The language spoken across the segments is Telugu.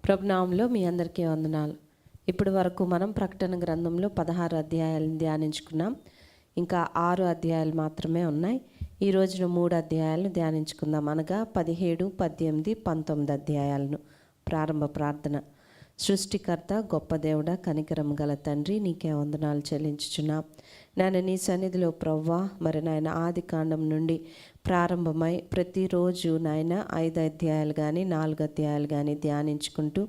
ప్రభునామంలో మీ అందరికీ వందనాలు. ఇప్పటి వరకు మనం ప్రకటన గ్రంథంలో 16 అధ్యాయాలను ధ్యానించుకున్నాం. ఇంకా 6 అధ్యాయాలు మాత్రమే ఉన్నాయి. ఈ రోజున 3 అధ్యాయాలను ధ్యానించుకుందాం, అనగా 17, 18, 19 అధ్యాయాలను. ప్రారంభ ప్రార్థన. సృష్టికర్త, గొప్ప దేవుడ, కనికరం గల తండ్రి, నీకే వందనాలు చెల్లించుచున్నాం. నేను నీ సన్నిధిలో ప్రవ్వా, మరి నాయన ఆది కాండం నుండి ప్రారంభమై ప్రతిరోజు నాయన 5 అధ్యాయాలు కానీ 4 అధ్యాయాలు కానీ ధ్యానించుకుంటూ,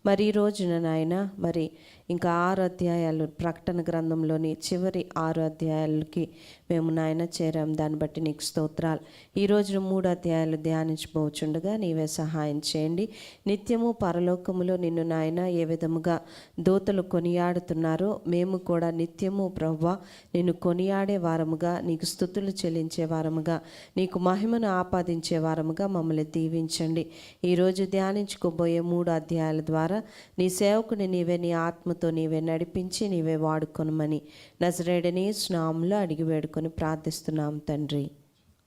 మరి ఈ రోజున నాయన మరి ఇంకా 6 అధ్యాయాలు, ప్రకటన గ్రంథంలోని చివరి 6 అధ్యాయాలకి మేము నాయన చేరాం. దాన్ని బట్టి నీకు స్తోత్రాలు. ఈ రోజున 3 అధ్యాయాలు ధ్యానించబోచుండగా నీవే సహాయం చేయండి. నిత్యము పరలోకములో నిన్ను నాయన ఏ విధముగా దూతలు కొనియాడుతున్నారో మేము కూడా నిత్యము ప్రవ్వా నిన్ను కొనియాడే వారముగా, నీకు స్తుతులు చెల్లించే వారముగా, నీకు మహిమను ఆపాదించే వారముగా మమ్మల్ని దీవించండి. ఈరోజు ధ్యానించుకోబోయే 3 అధ్యాయాల ద్వారా నీ సేవకుని నీవే నీ ఆత్మతో నీవే నడిపించి నీవే వాడుకొనమని నజరేయుడని యేసు నామములో అడిగి వేడుకొని ప్రార్థిస్తున్నాం తండ్రి,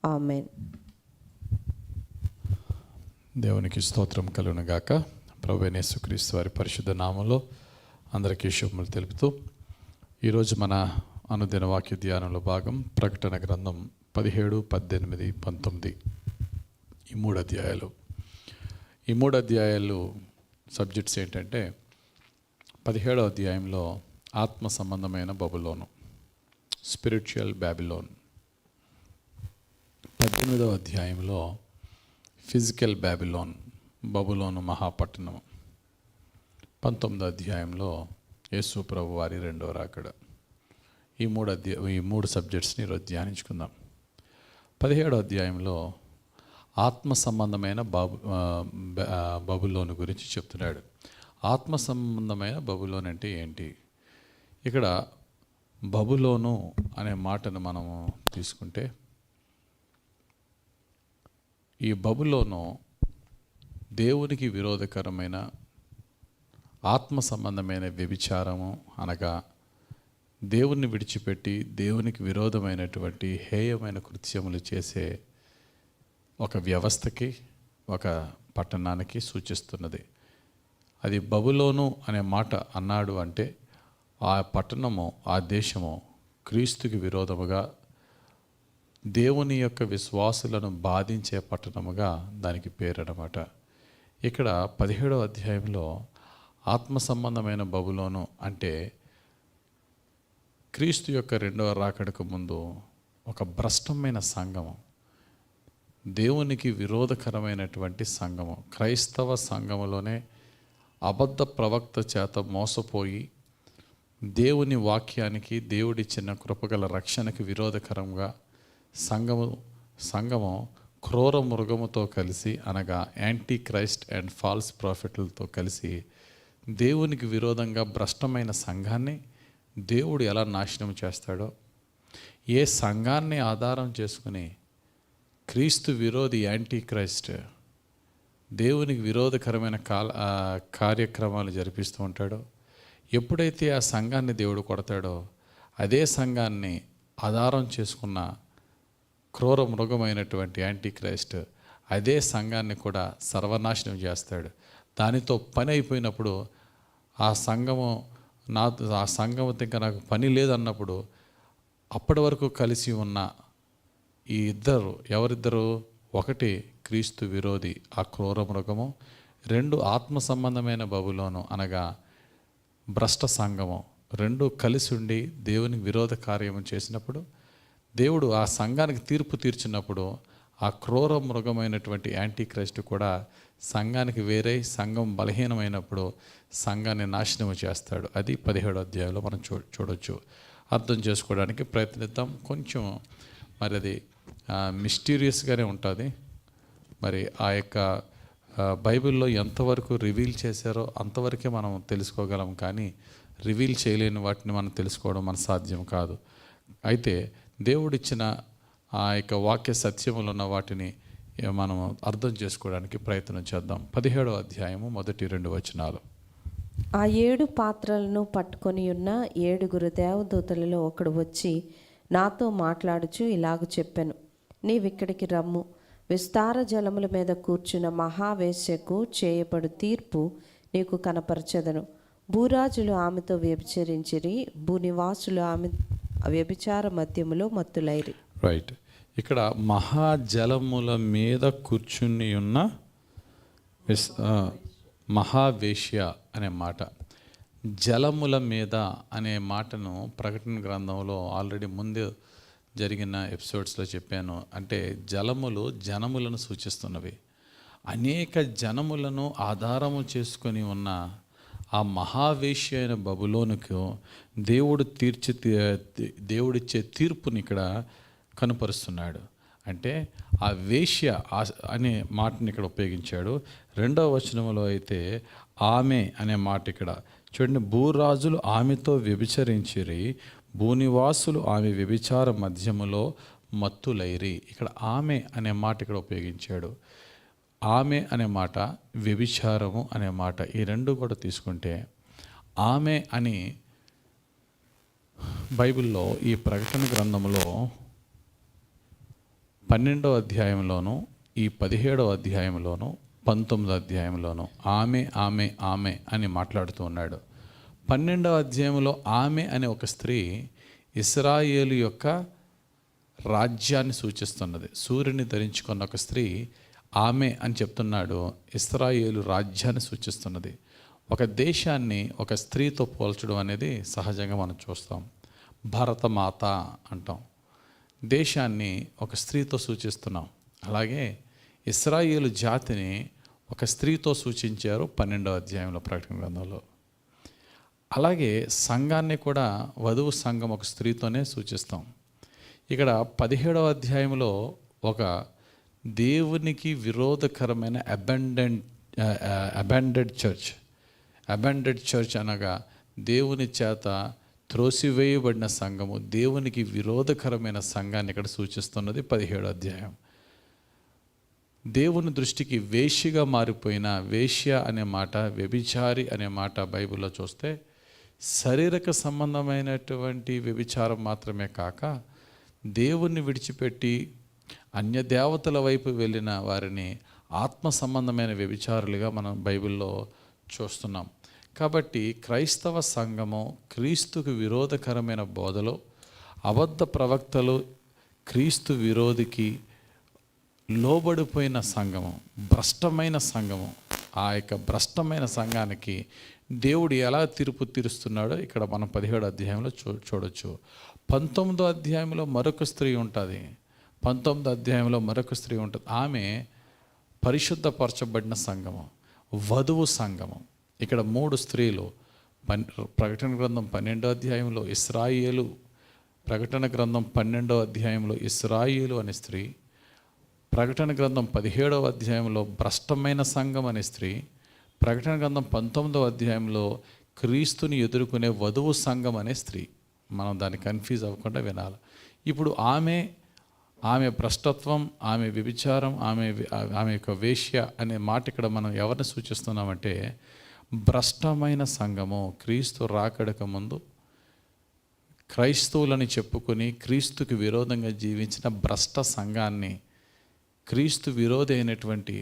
ఆమేన్. దేవునికి స్తోత్రం కలుగును గాక. ప్రభువైన యేసుక్రీస్తు వారి పరిశుద్ధ నామములో అందరికీ శుభములు తెలుపుతూ, ఈరోజు మన అనుదిన వాక్య ధ్యానంలో భాగం ప్రకటన గ్రంథం 17, 18, 19 ఈ 3 అధ్యాయాలు. ఈ 3 అధ్యాయాలు సబ్జెక్ట్స్ ఏంటంటే, 17వ అధ్యాయంలో ఆత్మ సంబంధమైన బబులోను, స్పిరిచువల్ బ్యాబిలోన్. 18వ అధ్యాయంలో ఫిజికల్ బ్యాబిలోన్, బబులోను మహాపట్టణం. 19వ అధ్యాయంలో యేసు ప్రభు వారి రెండవ రాకడ. ఈ 3 సబ్జెక్ట్స్ని ఈరోజు ధ్యానించుకుందాం. 17వ అధ్యాయంలో ఆత్మ సంబంధమైన బబులోను గురించి చెప్తున్నాడు. ఆత్మ సంబంధమైన బబులోన్ అంటే ఏంటి? ఇక్కడ బబులోను అనే మాటను మనము తీసుకుంటే, ఈ బబులోను దేవునికి విరోధకరమైన ఆత్మ సంబంధమైన వ్యభిచారము, అనగా దేవుణ్ణి విడిచిపెట్టి దేవునికి విరోధమైనటువంటి హేయమైన కృత్యములు చేసే ఒక వ్యవస్థకి, ఒక పట్టణానికి సూచిస్తున్నది. అది బబులోను అనే మాట అన్నాడు అంటే ఆ పట్టణము, ఆ దేశము క్రీస్తుకి విరోధముగా దేవుని యొక్క విశ్వాసులను బాధించే పట్టణముగా దానికి పేరు అన్నమాట. ఇక్కడ 17వ అధ్యాయంలో ఆత్మ సంబంధమైన బబులోను అంటే క్రీస్తు యొక్క రెండవ రాకడకు ముందు ఒక భ్రష్టమైన సంఘము, దేవునికి విరోధకరమైనటువంటి సంఘము, క్రైస్తవ సంఘములోనే అబద్ధ ప్రవక్త చేత మోసపోయి దేవుని వాక్యానికి, దేవుడిచ్చిన కృపగల రక్షణకి విరోధకరంగా సంఘము క్రూర మృగముతో కలిసి, అనగా యాంటీ క్రైస్ట్ అండ్ ఫాల్స్ ప్రాఫిట్లతో కలిసి దేవునికి విరోధంగా భ్రష్టమైన సంఘాన్ని దేవుడు ఎలా నాశనం చేస్తాడో, ఏ సంఘాన్ని ఆధారం చేసుకుని క్రీస్తు విరోధి యాంటీ క్రైస్ట్ దేవునికి విరోధకరమైన కార్యక్రమాలు జరిపిస్తూ ఉంటాడో, ఎప్పుడైతే ఆ సంఘాన్ని దేవుడు కొడతాడో, అదే సంఘాన్ని ఆధారం చేసుకున్న క్రూర మృగమైనటువంటి యాంటీ క్రైస్ట్ అదే సంఘాన్ని కూడా సర్వనాశనం చేస్తాడు. దానితో పని అయిపోయినప్పుడు ఆ సంఘంతో ఇంకా నాకు పని లేదన్నప్పుడు, అప్పటి వరకు కలిసి ఉన్న ఈ ఎవరిద్దరు, ఒకటి క్రీస్తు విరోధి ఆ క్రూర మృగము, 2 ఆత్మ సంబంధమైన బబులోను అనగా భ్రష్ట సంఘము, 2 కలిసి ఉండి దేవునికి విరోధ కార్యము చేసినప్పుడు, దేవుడు ఆ సంఘానికి తీర్పు తీర్చినప్పుడు ఆ క్రూర మృగమైనటువంటి యాంటీ క్రైస్ట్ కూడా సంఘానికి వేరే, సంఘం బలహీనమైనప్పుడు సంఘాన్ని నాశనం చేస్తాడు. అది 17వ అధ్యాయంలో మనం చూడొచ్చు. అర్థం చేసుకోవడానికి ప్రయత్నిద్దాం. కొంచెం మరి అది మిస్టీరియస్గానే ఉంటుంది. మరి ఆ యొక్క బైబిల్లో ఎంతవరకు రివీల్ చేశారో అంతవరకే మనం తెలుసుకోగలం, కానీ రివీల్ చేయలేని వాటిని మనం తెలుసుకోవడం మన సాధ్యం కాదు. అయితే దేవుడిచ్చిన ఆ యొక్క వాక్య సత్యములు ఉన్న వాటిని మనం అర్థం చేసుకోవడానికి ప్రయత్నం చేద్దాం. 17వ అధ్యాయము 1-2 వచనాలు. ఆ 7 పాత్రలను పట్టుకొని ఉన్న 7 దేవదూతలలో ఒకడు వచ్చి నాతో మాట్లాడుచు ఇలాగ చెప్పెను, నీవిక్కడికి రమ్ము. విస్తార జలముల మీద కూర్చున్న మహావేశ్యకు చేయబడు తీర్పు నీకు కనపరచెదను. భూరాజులు ఆమెతో వ్యభిచరించిరి, భూనివాసులు ఆమె వ్యభిచార మద్యములో మత్తులైరి. రైట్. ఇక్కడ మహాజలముల మీద కూర్చుని ఉన్న మహావేశ్య అనే మాట, జలముల మీద అనే మాటను ప్రకటన గ్రంథంలో ఆల్రెడీ ముందు జరిగిన ఎపిసోడ్స్లో చెప్పాను. అంటే జలములు జనములను సూచిస్తున్నవి. అనేక జనములను ఆధారము చేసుకొని ఉన్న ఆ మహావేశ్య అయిన బబులోనుకు దేవుడిచ్చే తీర్పుని ఇక్కడ కనుపరుస్తున్నాడు. అంటే ఆ వేశ్య అనే మాటని ఇక్కడ ఉపయోగించాడు. 2వ వచనంలో అయితే ఆమె అనే మాట ఇక్కడ చూడండి. భూరాజులు ఆమెతో వ్యభిచరించిరి, భూనివాసులు ఆమె వ్యభిచార మధ్యములో మత్తులైరి. ఇక్కడ ఆమె అనే మాట ఇక్కడ ఉపయోగించాడు. ఆమె అనే మాట, వ్యభిచారము అనే మాట, ఈ రెండు కూడా తీసుకుంటే ఆమె అని బైబిల్లో ఈ ప్రకటన గ్రంథంలో 12వ అధ్యాయంలోను, ఈ 17వ అధ్యాయంలోను, 19వ అధ్యాయంలోను ఆమె ఆమె ఆమె అని మాట్లాడుతూ ఉన్నాడు. 12వ అధ్యాయంలో ఆమె అనే ఒక స్త్రీ ఇశ్రాయేలు యొక్క రాజ్యాన్ని సూచిస్తున్నది. సూర్యుని ధరించుకున్న ఒక స్త్రీ ఆమె అని చెప్తున్నాడు. ఇశ్రాయేలు రాజ్యాన్ని సూచిస్తున్నది. ఒక దేశాన్ని ఒక స్త్రీతో పోల్చడం అనేది సహజంగా మనం చూస్తాం. భారతమాత అంటాం. దేశాన్ని ఒక స్త్రీతో సూచిస్తున్నాం. అలాగే ఇశ్రాయేలు జాతిని ఒక స్త్రీతో సూచించారు 12వ అధ్యాయంలో ప్రకటన గ్రంథంలో. అలాగే సంఘాన్ని కూడా వధువు సంఘం ఒక స్త్రీతోనే సూచిస్తాం. ఇక్కడ 17వ అధ్యాయంలో ఒక దేవునికి విరోధకరమైన అబాండెడ్ చర్చ్ అనగా దేవుని చేత త్రోసివేయబడిన సంఘము, దేవునికి విరోధకరమైన సంఘాన్ని ఇక్కడ సూచిస్తున్నది 17వ అధ్యాయం. దేవుని దృష్టికి వేశ్యగా మారిపోయిన, వేశ్య అనే మాట, వ్యభిచారి అనే మాట బైబిల్లో చూస్తే శారీరక సంబంధమైనటువంటి వ్యభిచారం మాత్రమే కాక దేవుణ్ణి విడిచిపెట్టి అన్య దేవతల వైపు వెళ్ళిన వారిని ఆత్మ సంబంధమైన వ్యభిచారులుగా మనం బైబిల్లో చూస్తున్నాం. కాబట్టి క్రైస్తవ సంఘము క్రీస్తుకు విరోధకరమైన బోధలో, అబద్ధ ప్రవక్తలు, క్రీస్తు విరోధికి లోబడిపోయిన సంఘము, భ్రష్టమైన సంఘము. ఆ యొక్క భ్రష్టమైన సంఘానికి దేవుడు ఎలా తీర్పు తీరుస్తున్నాడో ఇక్కడ మనం 17వ అధ్యాయంలో చూడొచ్చు. 19వ అధ్యాయంలో మరొక స్త్రీ ఉంటుంది. 19వ అధ్యాయంలో మరొక స్త్రీ ఉంటుంది. ఆమె పరిశుద్ధపరచబడిన సంఘము, వధువు సంఘము. ఇక్కడ 3 స్త్రీలు. ప్రకటన గ్రంథం 12వ అధ్యాయంలో ఇశ్రాయేలు, ప్రకటన గ్రంథం 12వ అధ్యాయంలో ఇశ్రాయేలు అనే స్త్రీ, ప్రకటన గ్రంథం 17వ అధ్యాయంలో భ్రష్టమైన సంఘం అనే స్త్రీ, ప్రకటన గ్రంథం 19వ అధ్యాయంలో క్రీస్తుని ఎదుర్కొనే వధువు సంఘం అనే స్త్రీ. మనం దాన్ని కన్ఫ్యూజ్ అవ్వకుండా వినాలి. ఇప్పుడు ఆమె భ్రష్టత్వం, ఆమె వ్యభిచారం, ఆమె యొక్క వేశ్య అనే మాట ఇక్కడ మనం ఎవరిని సూచిస్తున్నామంటే భ్రష్టమైన సంఘము. క్రీస్తు రాకడక ముందు క్రైస్తవులని చెప్పుకొని క్రీస్తుకి విరోధంగా జీవించిన భ్రష్ట సంఘాన్ని, క్రీస్తు విరోధి అయినటువంటి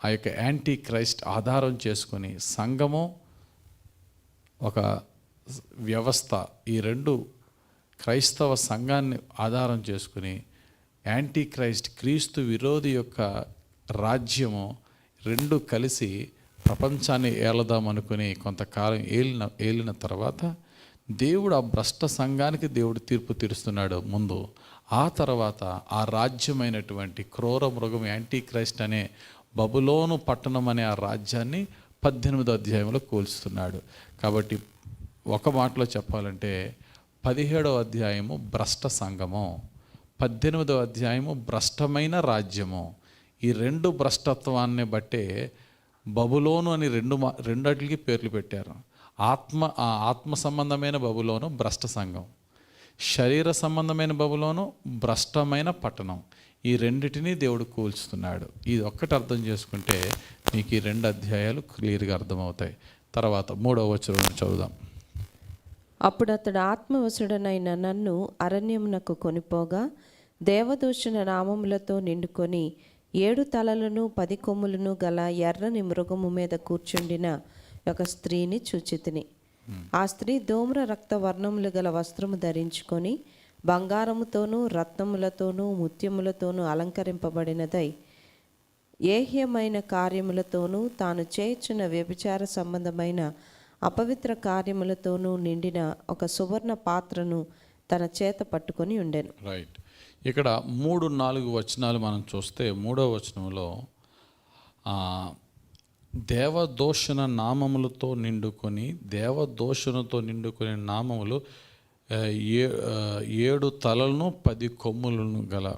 ఆ యొక్క యాంటీ క్రైస్ట్ ఆధారం చేసుకొని సంఘము ఒక వ్యవస్థ, ఈ రెండు క్రైస్తవ సంఘాన్ని ఆధారం చేసుకుని యాంటీ క్రైస్ట్, క్రీస్తు విరోధి యొక్క రాజ్యము రెండు కలిసి ప్రపంచాన్ని ఏలదామనుకుని కొంతకాలం ఏలిన తర్వాత దేవుడు ఆ భ్రష్ట సంఘానికి దేవుడు తీర్పు తీరుస్తున్నాడు ముందు. ఆ తర్వాత ఆ రాజ్యమైనటువంటి క్రూర మృగం యాంటీ క్రైస్ట్ అనే బబులోను పట్టణం అనే ఆ రాజ్యాన్ని 18వ అధ్యాయంలో కూల్చుతున్నాడు. కాబట్టి ఒక మాటలో చెప్పాలంటే 17వ అధ్యాయము భ్రష్ట సంఘము, 18వ అధ్యాయము భ్రష్టమైన రాజ్యము. ఈ రెండు భ్రష్టత్వాన్ని బట్టే బబులోను అని రెండటికి పేర్లు పెట్టారు. ఆత్మ సంబంధమైన బబులోను భ్రష్ట సంఘం, శరీర సంబంధమైన బబులోను భ్రష్టమైన పట్టణం. ఈ రెండిటిని దేవుడు కూల్చుతున్నాడు. ఇది ఒక్కటి అర్థం చేసుకుంటే మీకు ఈ 2 అధ్యాయాలు క్లియర్గా అర్థమవుతాయి. తర్వాత 3వ వచనం చదువుదాం. అప్పుడు అతడు ఆత్మవశుడనైన నన్ను అరణ్యమునకు కొనిపోగా దేవదూషణ నామములతో నిండుకొని 7 తలలను 10 కొమ్ములను గల ఎర్రని మృగము మీద కూర్చుండిన ఒక స్త్రీని చూచితిని. ఆ స్త్రీ ధూమ్ర రక్త వర్ణములు గల వస్త్రము ధరించుకొని బంగారముతోనూ రత్నములతోనూ ముత్యములతోనూ అలంకరింపబడినదై ఏహ్యమైన కార్యములతోనూ తాను చేయుచున్న వ్యభిచార సంబంధమైన అపవిత్ర కార్యములతోనూ నిండిన ఒక సువర్ణ పాత్రను తన చేత పట్టుకొని ఉండెను. రైట్. ఇక్కడ 3-4 వచనాలు మనం చూస్తే 3వ వచనంలో దేవదూషణ నామములతో నిండుకొని నామములు 7 తలలను 10 కొమ్ములను గల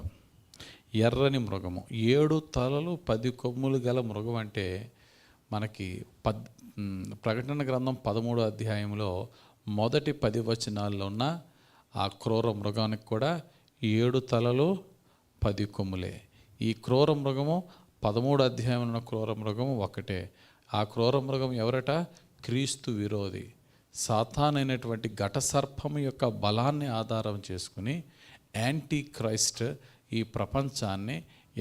ఎర్రని మృగము. 7 తలలు 10 కొమ్ములు గల మృగం అంటే మనకి ప్రకటన గ్రంథం 13వ అధ్యాయంలో మొదటి 10 వచనాల్లో ఉన్న ఆ క్రూర మృగానికి కూడా 7 తలలు 10 కొమ్ములే. ఈ క్రూర మృగము 13వ అధ్యాయంలో ఉన్న క్రూర మృగము ఒకటే. ఆ క్రూర మృగం ఎవరట? క్రీస్తు విరోధి, సాతానైనటువంటి ఘట సర్పము యొక్క బలాన్ని ఆధారం చేసుకుని యాంటీ క్రైస్ట్ ఈ ప్రపంచాన్ని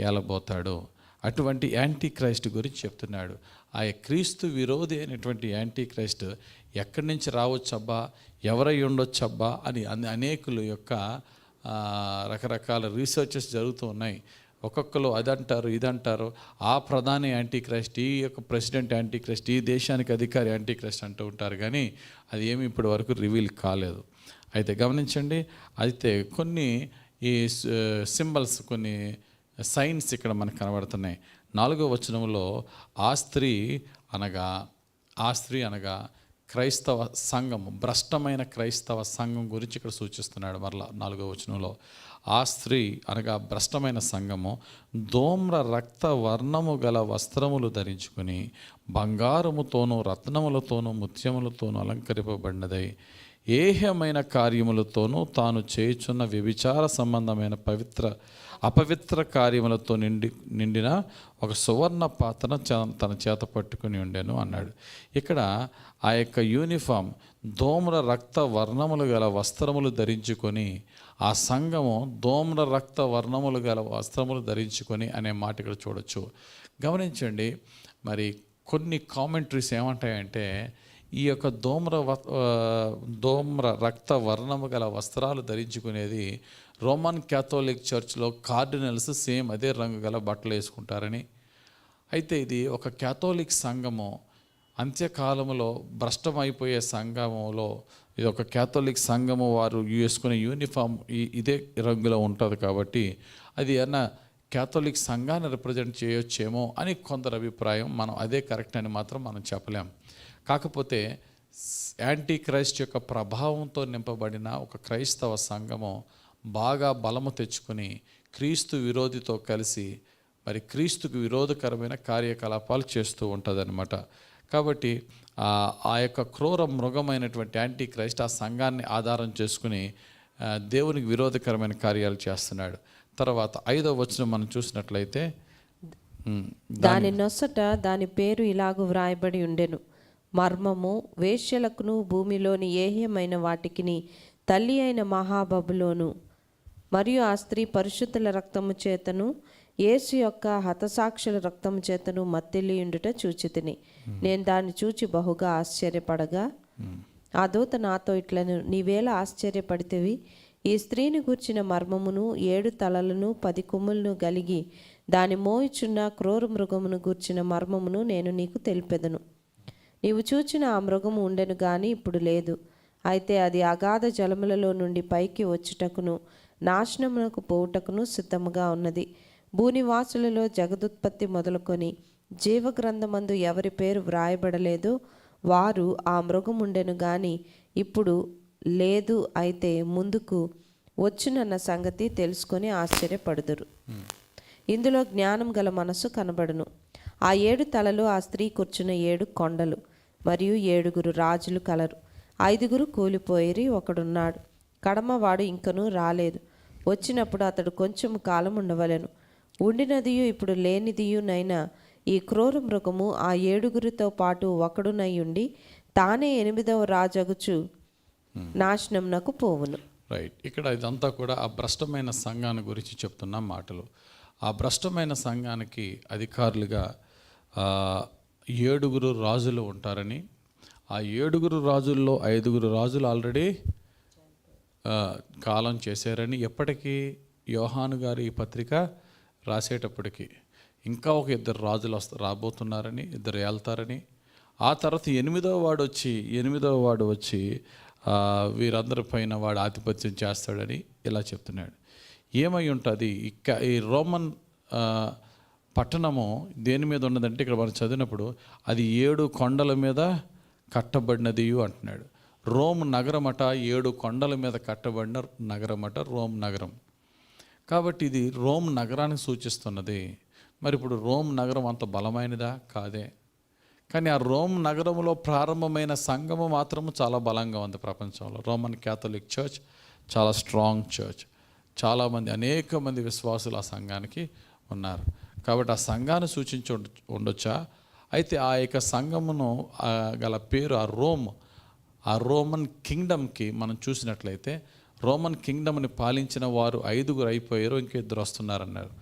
ఏలబోతాడు. అటువంటి యాంటీ క్రైస్ట్ గురించి చెప్తున్నాడు. ఆ క్రీస్తు విరోధి అయినటువంటి యాంటీ క్రైస్ట్ ఎక్కడి నుంచి రావచ్చబ్బా, ఎవరై ఉండొచ్చబ్బా అని అనేకుల యొక్క రకరకాల రీసెర్చెస్ జరుగుతూ ఉన్నాయి. ఒక్కొక్కరు అదంటారు ఇదంటారు. ఆ ప్రధాని యాంటీ క్రైస్ట్, ఈ యొక్క ప్రెసిడెంట్ యాంటీ క్రైస్ట్, ఈ దేశానికి అధికారి యాంటీ క్రైస్ట్ అంటూ ఉంటారు. కానీ అది ఏమి ఇప్పటి వరకు రివీల్ కాలేదు. అయితే గమనించండి, అయితే కొన్ని ఈ సింబల్స్, కొన్ని సైన్స్ ఇక్కడ మనకు కనబడుతున్నాయి. 4వ వచనంలో ఆ స్త్రీ అనగా క్రైస్తవ సంఘము, భ్రష్టమైన క్రైస్తవ సంఘం గురించి ఇక్కడ సూచిస్తున్నాడు. మరలా 4వ వచనంలో ఆ స్త్రీ అనగా భ్రష్టమైన సంఘము ధూమ్ర రక్త వర్ణము గల వస్త్రములు ధరించుకుని బంగారముతోనూ రత్నములతోనూ ముత్యములతోనూ అలంకరింపబడినదై ఏహ్యమైన కార్యములతోనూ తాను చేయుచున్న వ్యభిచార సంబంధమైన అపవిత్ర కార్యములతో నిండిన ఒక సువర్ణ పాత్రను తన చేత పట్టుకుని ఉండెను అన్నాడు. ఇక్కడ ఆ యొక్క యూనిఫామ్ ధూమ్ర రక్త వర్ణములు గల వస్త్రములు ధరించుకొని, ఆ సంఘము ధూమ్ర రక్త వర్ణములు గల వస్త్రములు ధరించుకొని అనే మాట ఇక్కడ చూడొచ్చు. గమనించండి, మరి కొన్ని కామెంటరీస్ ఏమంటాయంటే ఈ యొక్క ధూమ్ర రక్త వర్ణము గల వస్త్రాలు ధరించుకునేది రోమన్ క్యాథోలిక్ చర్చ్లో కార్డినల్స్ సేమ్ అదే రంగు గల బట్టలు వేసుకుంటారని. అయితే ఇది ఒక క్యాథోలిక్ సంఘము అంత్యకాలంలో భ్రష్టమైపోయే సంఘములో ఇది ఒక క్యాథోలిక్ సంఘము వారు వేసుకునే యూనిఫామ్ ఇదే రంగులో ఉంటుంది కాబట్టి అది అన్న క్యాథోలిక్ సంఘాన్ని రిప్రజెంట్ చేయొచ్చేమో అని కొందరు అభిప్రాయం. మనం అదే కరెక్ట్ అని మాత్రం మనం చెప్పలేం. కాకపోతే యాంటీ క్రైస్ట్ యొక్క ప్రభావంతో నింపబడిన ఒక క్రైస్తవ సంఘము బాగా బలము తెచ్చుకొని క్రీస్తు విరోధితో కలిసి మరి క్రీస్తుకు విరోధకరమైన కార్యకలాపాలు చేస్తూ ఉంటుందన్నమాట. కాబట్టి ఆ యొక్క క్రూర మృగమైనటువంటి యాంటీ క్రైస్ట్ ఆ సంఘాన్ని ఆధారం చేసుకుని దేవునికి విరోధకరమైన కార్యాలు చేస్తున్నాడు. తర్వాత 5వ వచనం మనం చూసినట్లయితే దాని నొసట దాని పేరు ఇలాగు వ్రాయబడి ఉండెను, మర్మము వేశ్యలకును భూమిలోని ఏహ్యమైన వాటికిని తల్లి అయిన మహాబబులోను. మరియు ఆ స్త్రీ పరిశుద్ధుల రక్తము చేతను యేసు యొక్క హతసాక్షుల రక్తము చేతను మత్తెలియుండుట చూచితిని. నేను దాన్ని చూచి బహుగా ఆశ్చర్యపడగా ఆ దూత నాతో ఇట్లను, నీవేళ ఆశ్చర్యపడితివి? ఈ స్త్రీని గూర్చిన మర్మమును 7 తలలను 10 కొమ్ములను గలిగి దాని మోయిచున్న క్రూర మృగమును గూర్చిన మర్మమును నేను నీకు తెలిపెదను. నీవు చూచిన ఆ మృగము ఉండెను గాని ఇప్పుడు లేదు. అయితే అది అగాధ జలములలో నుండి పైకి వచ్చుటకును నాశనమునకు పోవుటకును సిద్ధముగా ఉన్నది. భూనివాసులలో జగదుత్పత్తి మొదలుకొని జీవగ్రంథమందు ఎవరి పేరు వ్రాయబడలేదో వారు ఆ మృగముండెను గాని ఇప్పుడు లేదు. అయితే ముందుకు వచ్చునన్న సంగతి తెలుసుకొని ఆశ్చర్యపడుదురు. ఇందులో జ్ఞానం గల మనసు కనబడును. ఆ 7 తలలు ఆ స్త్రీ కూర్చున్న 7 కొండలు మరియు 7 రాజులు కలరు. 5 కూలిపోయిరి, ఒకడున్నాడు, కడమవాడు ఇంకనూ రాలేదు. వచ్చినప్పుడు అతడు కొంచెం కాలం ఉండవలెను. ఉండినదియు ఇప్పుడు లేనిదియునైనా ఈ క్రూర మృగము ఆ 7 పాటు ఒకడునై ఉండి తానే 8వ రాజగుచు నాశనంనకు పోవును. రైట్. ఇక్కడ ఇదంతా కూడా ఆ భ్రష్టమైన సంఘాన్ని గురించి చెప్తున్న మాటలు. ఆ భ్రష్టమైన సంఘానికి అధికారులుగా 7 రాజులు ఉంటారని, ఆ 7 రాజుల్లో 5 రాజులు ఆల్రెడీ కాలం చేశారని, ఎప్పటికీ యోహాను గారు ఈ పత్రిక రాసేటప్పటికి ఇంకా ఒక 2 రాజులు రాబోతున్నారని, 2 వెళ్తారని, ఆ తర్వాత 8వ వాడు వచ్చి వీరందరి పైన వాడు ఆధిపత్యం చేస్తాడని ఇలా చెప్తున్నాడు. ఏమై ఉంటుంది ఈ రోమన్ పట్టణము దేని మీద ఉన్నదంటే, ఇక్కడ మనం చదివినప్పుడు అది 7 కొండల మీద కట్టబడినది అంటున్నాడు. రోమ్ నగరమట 7 కొండల మీద కట్టబడిన నగరమట రోమ్ నగరం. కాబట్టి ఇది రోమ్ నగరాన్ని సూచిస్తున్నది. మరి ఇప్పుడు రోమ్ నగరం అంత బలమైనదా? కాదే. కానీ ఆ రోమ్ నగరంలో ప్రారంభమైన సంఘము మాత్రము చాలా బలంగా ఉంది ప్రపంచంలో. రోమన్ క్యాథలిక్ చర్చ్ చాలా స్ట్రాంగ్ చర్చ్. చాలామంది అనేక మంది విశ్వాసులు ఆ సంఘానికి ఉన్నారు. కాబట్టి ఆ సంఘాన్ని సూచించి ఉండొచ్చా? అయితే ఆ యొక్క సంఘమును గల పేరు ఆ రోమన్ కింగ్డమ్కి మనం చూసినట్లయితే, రోమన్ కింగ్డమ్ని పాలించిన వారు 5 అయిపోయారు, ఇంకా 2 వస్తున్నారన్నారు.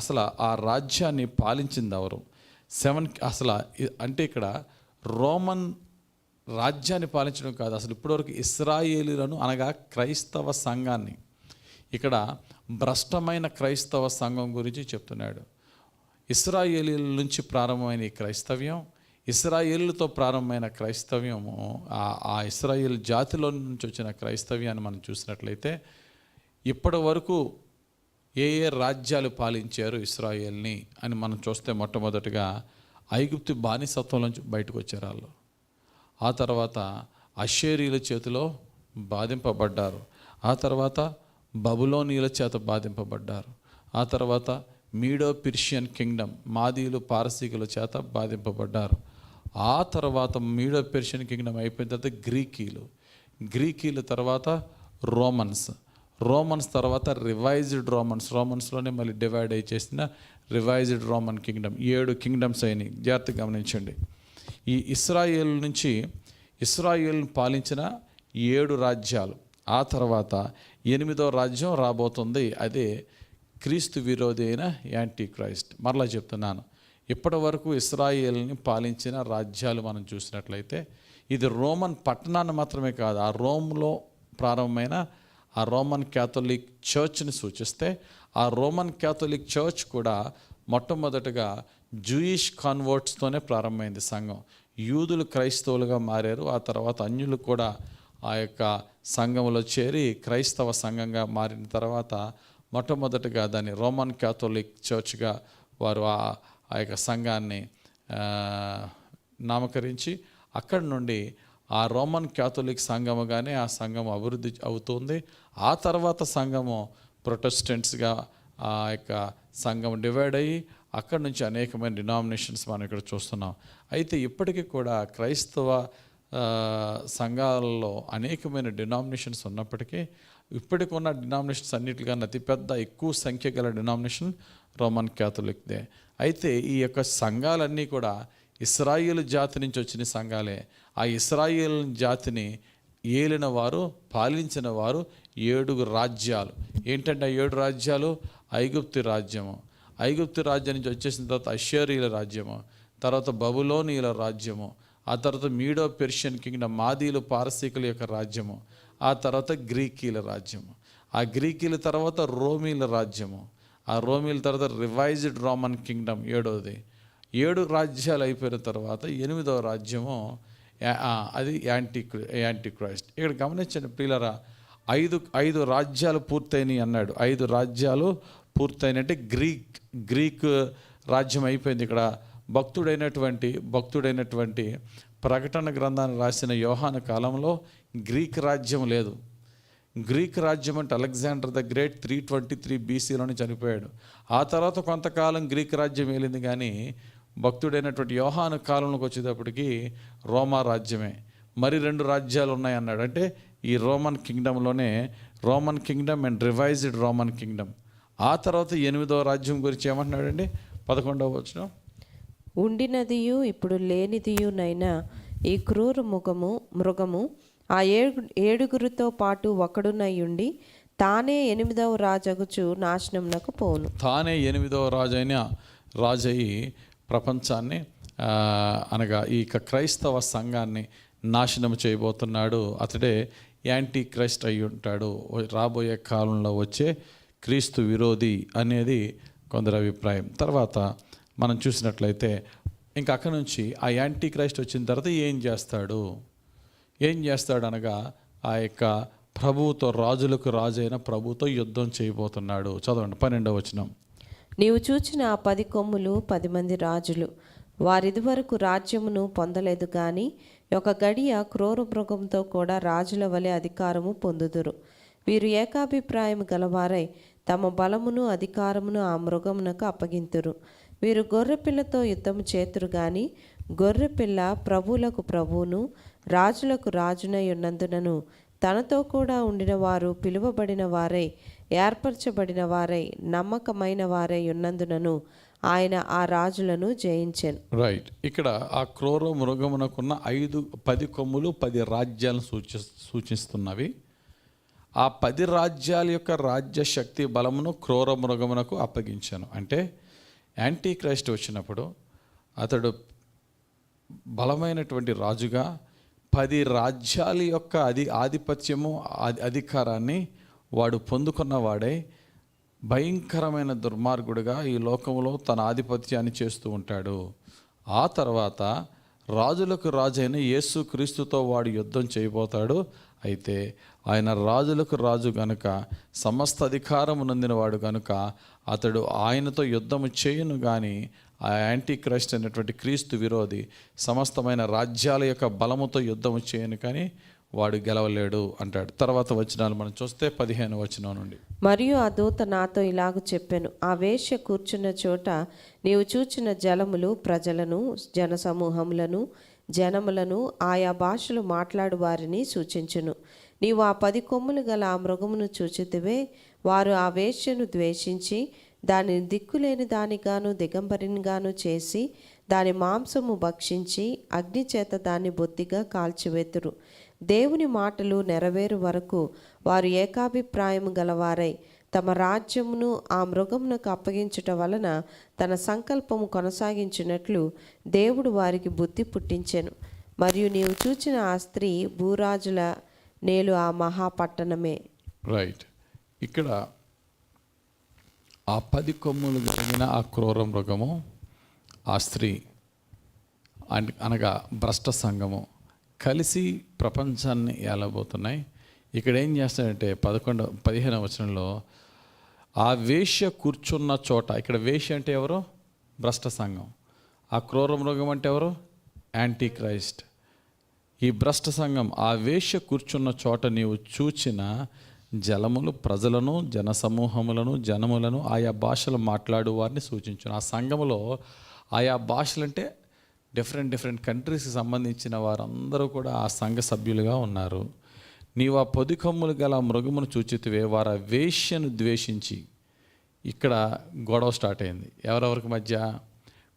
అసలు ఆ రాజ్యాన్ని పాలించింది ఎవరు? 7 అసలు అంటే ఇక్కడ రోమన్ రాజ్యాన్ని పాలించడం కాదు, అసలు ఇప్పటివరకు ఇశ్రాయేలీలను అనగా క్రైస్తవ సంఘాన్ని, ఇక్కడ భ్రష్టమైన క్రైస్తవ సంఘం గురించి చెప్తున్నాడు. ఇశ్రాయేలీల నుంచి ప్రారంభమైన ఈ క్రైస్తవ్యం, ఇశ్రాయేలుతో ప్రారంభమైన క్రైస్తవ్యము, ఆ ఇశ్రాయేల్ జాతిలో నుంచి వచ్చిన క్రైస్తవ్యాన్ని మనం చూసినట్లయితే, ఇప్పటి వరకు ఏ రాజ్యాలు పాలించారు ఇశ్రాయేల్ని అని మనం చూస్తే, మొట్టమొదటిగా ఐగుప్తు బానిసత్వం నుంచి బయటకు వచ్చారు వాళ్ళు. ఆ తర్వాత అషేరీల చేతిలో బాధింపబడ్డారు. ఆ తర్వాత బబులోనీయుల చేత బాధింపబడ్డారు. ఆ తర్వాత మీడో పిర్షియన్ కింగ్డమ్, మాదీయులు పారసీకుల చేత బాధింపబడ్డారు. ఆ తర్వాత మీడో పిర్షియన్ కింగ్డమ్ అయిపోయిన తర్వాత గ్రీకీలు తర్వాత రోమన్స్ తర్వాత రివైజ్డ్ రోమన్స్లోనే మళ్ళీ డివైడ్ అయి చేసిన రివైజ్డ్ రోమన్ కింగ్డమ్. 7 కింగ్డమ్స్ అయినాయి. జాగ్రత్తగా గమనించండి. ఈ ఇశ్రాయేల్ నుంచి ఇశ్రాయేల్ని పాలించిన 7 రాజ్యాలు. ఆ తర్వాత 8వ రాజ్యం రాబోతుంది. అదే క్రీస్తు విరోధి అయిన యాంటీ క్రైస్ట్. మరలా చెప్తున్నాను, ఇప్పటి వరకు ఇశ్రాయేల్ని పాలించిన రాజ్యాలు మనం చూసినట్లయితే, ఇది రోమన్ పట్టణాన్ని మాత్రమే కాదు, ఆ రోమ్లో ప్రారంభమైన ఆ రోమన్ క్యాథలిక్ చర్చ్ని సూచిస్తే, ఆ రోమన్ క్యాథలిక్ చర్చ్ కూడా మొట్టమొదటగా జూయిష్ కన్వర్ట్స్తోనే ప్రారంభమైంది సంఘం. యూదులు క్రైస్తవులుగా మారారు. ఆ తర్వాత అన్యులు కూడా ఆ యొక్క సంఘంలో చేరి క్రైస్తవ సంఘంగా మారిన తర్వాత మొట్టమొదటిగా దాన్ని రోమన్ క్యాథలిక్ చర్చ్గా వారు ఆ యొక్క సంఘాన్ని నామకరించి, అక్కడి నుండి ఆ రోమన్ క్యాథలిక్ సంఘముగానే ఆ సంఘం అభివృద్ధి అవుతుంది. ఆ తర్వాత సంఘము ప్రొటెస్టెంట్స్గా ఆ యొక్క సంఘం డివైడ్ అయ్యి అక్కడి నుంచి అనేకమైన డినామినేషన్స్ మనం ఇక్కడ చూస్తున్నాం. అయితే ఇప్పటికీ కూడా క్రైస్తవ సంఘాలలో అనేకమైన డినామినేషన్స్ ఉన్నప్పటికీ, ఇప్పటికి ఉన్న డినామినేషన్స్ అన్నిటికన్నా అతిపెద్ద ఎక్కువ సంఖ్య గల డినామినేషన్ రోమన్ క్యాథలిక్దే. అయితే ఈ యొక్క సంఘాలన్నీ కూడా ఇశ్రాయేలు జాతి నుంచి వచ్చిన సంఘాలే. ఆ ఇశ్రాయేలు జాతిని ఏలిన వారు, పాలించిన వారు 7 రాజ్యాలు. ఏంటంటే ఆ 7 రాజ్యాలు? ఐగుప్తు రాజ్యము, ఐగుప్తు రాజ్యం నుంచి వచ్చేసిన తర్వాత అషేరీల రాజ్యము, తర్వాత బబులోనీయుల రాజ్యము, ఆ తర్వాత మీడో పెర్షియన్ కింగ్డమ్, మాదీలు పారసీకుల యొక్క రాజ్యము, ఆ తర్వాత గ్రీకీల రాజ్యము, ఆ గ్రీకీల తర్వాత రోమీల రాజ్యము, ఆ రోమీల తర్వాత రివైజ్డ్ రోమన్ కింగ్డమ్ 7వది. 7 రాజ్యాలు అయిపోయిన తర్వాత 8వ రాజ్యము అది యాంటీ క్రైస్ట్. ఇక్కడ గమనించండి ప్రియులారా, 5 రాజ్యాలు పూర్తయినాయి అన్నాడు. 5 రాజ్యాలు పూర్తయినంటే గ్రీక్ రాజ్యం అయిపోయింది. ఇక్కడ భక్తుడైనటువంటి ప్రకటన గ్రంథాన్ని రాసిన యోహాను కాలంలో గ్రీక్ రాజ్యం లేదు. గ్రీక్ రాజ్యం అంటే అలెగ్జాండర్ ద గ్రేట్ 323 BCలోనే చనిపోయాడు. ఆ తర్వాత కొంతకాలం గ్రీక్ రాజ్యం ఏలింది, కానీ భక్తుడైనటువంటి యోహాను కాలంలోకి వచ్చేటప్పటికి రోమా రాజ్యమే. మరి 2 రాజ్యాలు ఉన్నాయి అన్నాడు. అంటే ఈ రోమన్ కింగ్డమ్లోనే Roman kingdom and revised Roman kingdom. ఆ తర్వాత 8వ రాజ్యం గురించి ఏమంటున్నాడండి? 11వ వచనం, ఉండినదియు ఇప్పుడు లేనిదియునైనా ఈ క్రూర మృగము ఆ 7 పాటు ఒకడునై ఉండి తానే 8వ రాజగుచు నాశనమునకు పోవును. తానే 8వ రాజయ్యి ప్రపంచాన్ని అనగా ఈ క్రైస్తవ సంఘాన్ని నాశనం చేయబోతున్నాడు. అతడే యాంటీ క్రైస్ట్ అయి ఉంటాడు, రాబోయే కాలంలో వచ్చే క్రీస్తు విరోధి అనేది కొందరి అభిప్రాయం. తర్వాత మనం చూసినట్లయితే ఇంకా అక్కడి నుంచి ఆ యాంటీ క్రైస్ట్ వచ్చిన తర్వాత ఏం చేస్తాడు అనగా ఆ యొక్క ప్రభువుతో, రాజులకు రాజైన ప్రభువుతో యుద్ధం చేయబోతున్నాడు. చదవండి 12వ వచనం. నీవు చూచిన ఆ 10 కొమ్ములు 10 మంది రాజులు. వారిదివరకు రాజ్యమును పొందలేదు గాని ఒక గడియ క్రూర మృగంతో కూడా రాజుల వలె అధికారము పొందుదురు. వీరు ఏకాభిప్రాయం గలవారై తమ బలమును అధికారమును ఆ మృగమునకు అప్పగింతురు. వీరు గొర్రెపిల్లతో యుద్ధము చేతురు గాని గొర్రెపిల్ల ప్రభువులకు ప్రభువును రాజులకు రాజునై ఉన్నందునను తనతో కూడా ఉండిన వారు పిలువబడిన వారై ఏర్పరచబడిన వారై నమ్మకమైన వారై ఉన్నందునను ఆయన ఆ రాజులను జయించెను. రైట్. ఇక్కడ ఆ క్రూర మృగమునకున్న 10 కొమ్ములు 10 రాజ్యాలను సూచిస్తున్నవి. ఆ 10 రాజ్యాల యొక్క రాజ్య శక్తి బలమును క్రూర మృగమునకు అప్పగించాను. అంటే యాంటీ క్రైస్ట్ వచ్చినప్పుడు అతడు బలమైనటువంటి రాజుగా 10 రాజ్యాల యొక్క ఆధిపత్యము అధికారాన్ని వాడు పొందుకున్న వాడే భయంకరమైన దుర్మార్గుడిగా ఈ లోకంలో తన ఆధిపత్యాన్ని చేస్తూ ఉంటాడు. ఆ తర్వాత రాజులకు రాజైన యేసు క్రీస్తుతో వాడు యుద్ధం చేయబోతాడు. అయితే ఆయన రాజులకు రాజు గనుక, సమస్త అధికారము నొందినవాడు గనుక అతడు ఆయనతో యుద్ధము చేయను కానీ ఆ యాంటీ క్రైస్ట్ అనేటువంటి క్రీస్తు విరోధి సమస్తమైన రాజ్యాల యొక్క బలముతో యుద్ధము చేయను కానీ వాడు గెలవలేడు అంటాడు. తర్వాత వచనాలు మనం చూస్తే 15వ వచనం నుండి. మరియు ఆ దూత నాతో ఇలాగ చెప్పెను, ఆ వేశ్య కూర్చున్న చోట నీవు చూచిన జలములు ప్రజలను, జనసమూహములను, జనములను, ఆయా భాషలు మాట్లాడు వారిని సూచించును. నీవు ఆ 10 కొమ్ములు గల ఆ మృగమును చూచితివే. వారు ఆ వేశ్యను ద్వేషించి దానిని దిక్కులేని దానిగాను దిగంబరినిగాను చేసి దాని మాంసము భక్షించి అగ్ని చేత దాన్ని బొత్తిగా కాల్చివేతురు. దేవుని మాటలు నెరవేరు వరకు వారు ఏకాభిప్రాయము గలవారై తమ రాజ్యమును ఆ మృగమునకు అప్పగించుట వలన తన సంకల్పము కొనసాగించినట్లు దేవుడు వారికి బుద్ధి పుట్టించెను. మరియు నీవు చూచిన ఆ స్త్రీ భూరాజుల నేలు ఆ మహాపట్టణమే. రైట్. ఇక్కడ ఆ 10 కొమ్ములు కలిగిన ఆ క్రూర మృగము, ఆ స్త్రీ అనగా భ్రష్ట సంఘము కలిసి ప్రపంచాన్ని ఏలబోతున్నాయి. ఇక్కడ ఏం చేస్తాడంటే 15వ వచనంలో ఆ వేశ్య కూర్చున్న చోట, ఇక్కడ వేశ్య అంటే ఎవరు? భ్రష్ట సంఘం. ఆ క్రూర మృగం అంటే ఎవరు? Anti Christ. ఈ భ్రష్ట సంఘం ఆ వేశ్య కూర్చున్న చోట నీవు చూచిన జలములు ప్రజలను, జనసమూహములను, జనములను, ఆయా భాషలు మాట్లాడు వారిని సూచించును. ఆ సంఘములో ఆయా భాషలంటే డిఫరెంట్ కంట్రీస్కి సంబంధించిన వారందరూ కూడా ఆ సంఘ సభ్యులుగా ఉన్నారు. నీవు ఆ 10 కొమ్ములు గల మృగమును చూచితివే. వారు ఆ వేశ్యను ద్వేషించి, ఇక్కడ గొడవ స్టార్ట్ అయింది. ఎవరెవరికి మధ్య?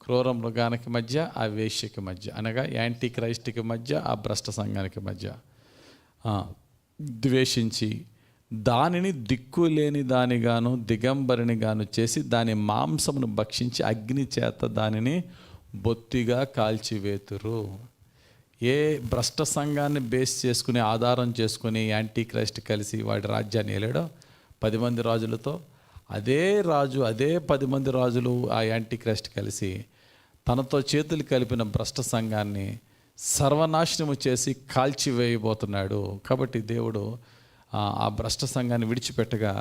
క్రూర మృగానికి మధ్య, ఆ వేశ్యకి మధ్య, అనగా యాంటీ క్రైస్ట్కి మధ్య, ఆ భ్రష్ట సంఘానికి మధ్య ద్వేషించి దానిని దిక్కులేని దానిగాను దిగంబరినిగాను చేసి దాని మాంసమును భక్షించి అగ్ని చేత దానిని బొత్తిగా కాల్చివేతురు. ఏ భ్రష్ట సంఘాన్ని బేస్ చేసుకుని, ఆధారం చేసుకుని యాంటీ క్రైస్ట్ కలిసి వాడి రాజ్యాన్ని ఏలాడో 10 మంది రాజులతో, అదే రాజు, అదే 10 మంది రాజులు ఆ యాంటీ క్రైస్ట్ కలిసి తనతో చేతులు కలిపిన భ్రష్ట సంఘాన్ని సర్వనాశనము చేసి కాల్చివేయబోతున్నాడు. కాబట్టి దేవుడు ఆ భ్రష్ట సంఘాన్ని విడిచిపెట్టగా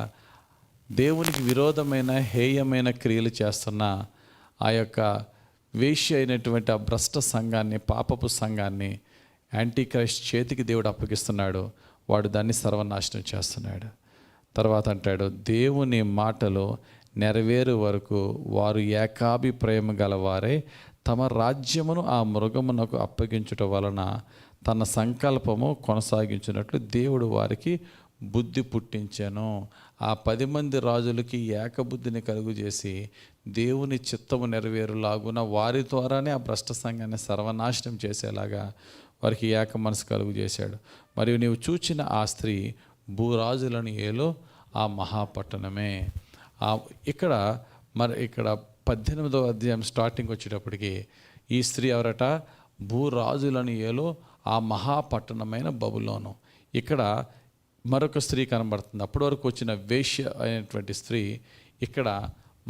దేవునికి విరోధమైన హేయమైన క్రియలు చేస్తున్న ఆ యొక్క వేశ్య అయినటువంటి ఆ భ్రష్ట సంఘాన్ని, పాపపు సంఘాన్ని యాంటీ క్రైస్ట్ చేతికి దేవుడు అప్పగిస్తున్నాడు. వాడు దాన్ని సర్వనాశనం చేస్తున్నాడు. తర్వాత అంటాడు, దేవుని మాటలు నెరవేరు వరకు వారు ఏకాభిప్రాయం గలవారే తమ రాజ్యమును ఆ మృగమునకు అప్పగించుట వలన తన సంకల్పము కొనసాగించినట్లు దేవుడు వారికి బుద్ధి పుట్టించాను. ఆ 10 మంది రాజులకి ఏకబుద్ధిని కలుగు చేసి దేవుని చిత్తము నెరవేరులాగున వారి ద్వారానే ఆ భ్రష్ట సంఘాన్ని సర్వనాశనం చేసేలాగా వారికి ఏక మనసు కలుగు చేశాడు. మరియు నీవు చూచిన ఆ స్త్రీ భూరాజులను ఏలో ఆ మహాపట్టణమే. ఇక్కడ 18వ అధ్యాయం స్టార్టింగ్ వచ్చేటప్పటికి ఈ స్త్రీ ఎవరట? భూరాజులని ఏలో ఆ మహాపట్టణమైన బబులోను. ఇక్కడ మరొక స్త్రీ కనబడుతుంది. అప్పటి వరకు వచ్చిన వేశ్య అయినటువంటి స్త్రీ ఇక్కడ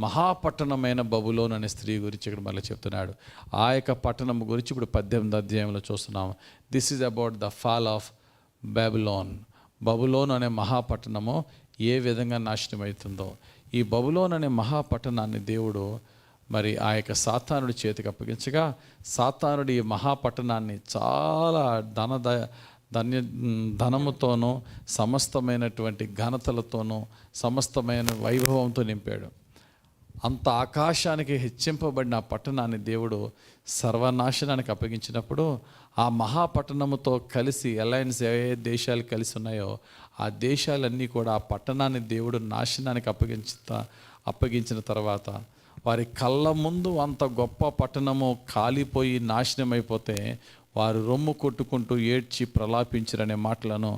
మహాపట్టణమైన బబులోన్ అనే స్త్రీ గురించి ఇక్కడ మళ్ళీ చెప్తున్నాడు. ఆ యొక్క పట్టణం గురించి ఇప్పుడు 18వ అధ్యాయంలో చూస్తున్నాము. This is about the fall of Babylon. Babylon అనే మహాపట్టణము ఏ విధంగా నాశనం అవుతుందో, ఈ బబులోన్ అనే మహాపట్టణాన్ని దేవుడు మరి ఆ యొక్క సాతానుడి చేతికి అప్పగించగా, సాతానుడు ఈ మహాపట్టణాన్ని చాలా ధనముతోనూ సమస్తమైనటువంటి ఘనతలతోనూ సమస్తమైన వైభవంతో నింపాడు. అంత ఆకాశానికి హెచ్చింపబడిన ఆ పట్టణాన్ని దేవుడు సర్వనాశనానికి అప్పగించినప్పుడు ఆ మహాపట్టణముతో కలిసి అలయన్స్ ఏ దేశాలు కలిసి ఉన్నాయో ఆ దేశాలన్నీ కూడా ఆ పట్టణాన్ని దేవుడు నాశనానికి అప్పగించిన తర్వాత వారి కళ్ళ ముందు అంత గొప్ప పట్టణము కాలిపోయి నాశనం అయిపోతే వారు రొమ్ము కొట్టుకుంటూ ఏడ్చి ప్రలాపించరనే మాటలను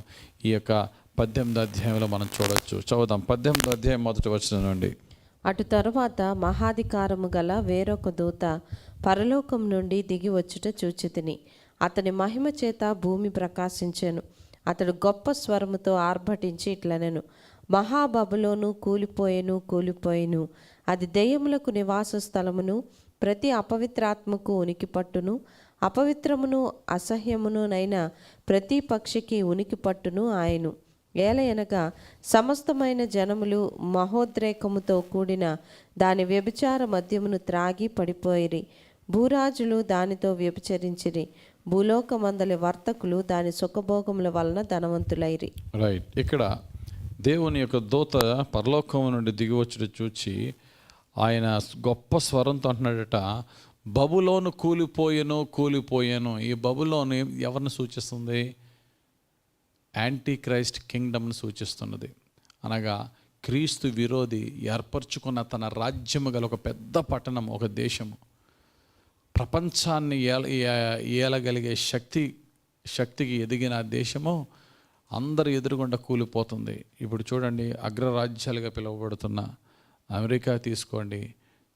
ఈ యొక్క 18వ అధ్యాయంలో మనం చూడవచ్చు. చదువుదాం. 18వ అధ్యాయం 1వ వచనం నుండి. అటు తరువాత మహాధికారము గల వేరొక దూత పరలోకం నుండి దిగి వచ్చుట చూచితిని. అతని మహిమ చేత భూమి ప్రకాశించెను. అతడు గొప్ప స్వరముతో ఆర్భటించి ఇట్లనెను, మహాబబులోను కూలిపోయెను, కూలిపోయెను. అది దెయ్యములకు నివాస స్థలమును, ప్రతి అపవిత్రాత్మకు ఉనికి పట్టును, అపవిత్రమును అసహ్యమునునైన ప్రతి పక్షికి ఉనికి పట్టును ఆయను. ఏలయనగా సమస్తమైన జనములు మహోద్రేకముతో కూడిన దాని వ్యభిచార మద్యమును త్రాగి పడిపోయిరి. భూరాజులు దానితో వ్యభిచరించిరి. భూలోకమందలి వర్తకులు దాని సుఖభోగముల వలన ధనవంతులైరి. రైట్. ఇక్కడ దేవుని యొక్క దూత పరలోకం నుండి దిగివచ్చుట చూచి ఆయన గొప్ప స్వరంతో అంటున్నాడట, బబులోను కూలిపోయెను, కూలిపోయెను. ఈ బబులోను ఎవరిని సూచిస్తుంది? యాంటీ క్రైస్ట్ కింగ్డమ్ను సూచిస్తున్నది. అనగా క్రీస్తు విరోధి ఏర్పరచుకున్న తన రాజ్యము గల ఒక పెద్ద పట్టణం, ఒక దేశము, ప్రపంచాన్ని ఏలగలిగే శక్తికి ఎదిగిన దేశము అందరు ఎదురుగుండా కూలిపోతుంది. ఇప్పుడు చూడండి, అగ్రరాజ్యాలుగా పిలువబడుతున్న అమెరికా తీసుకోండి,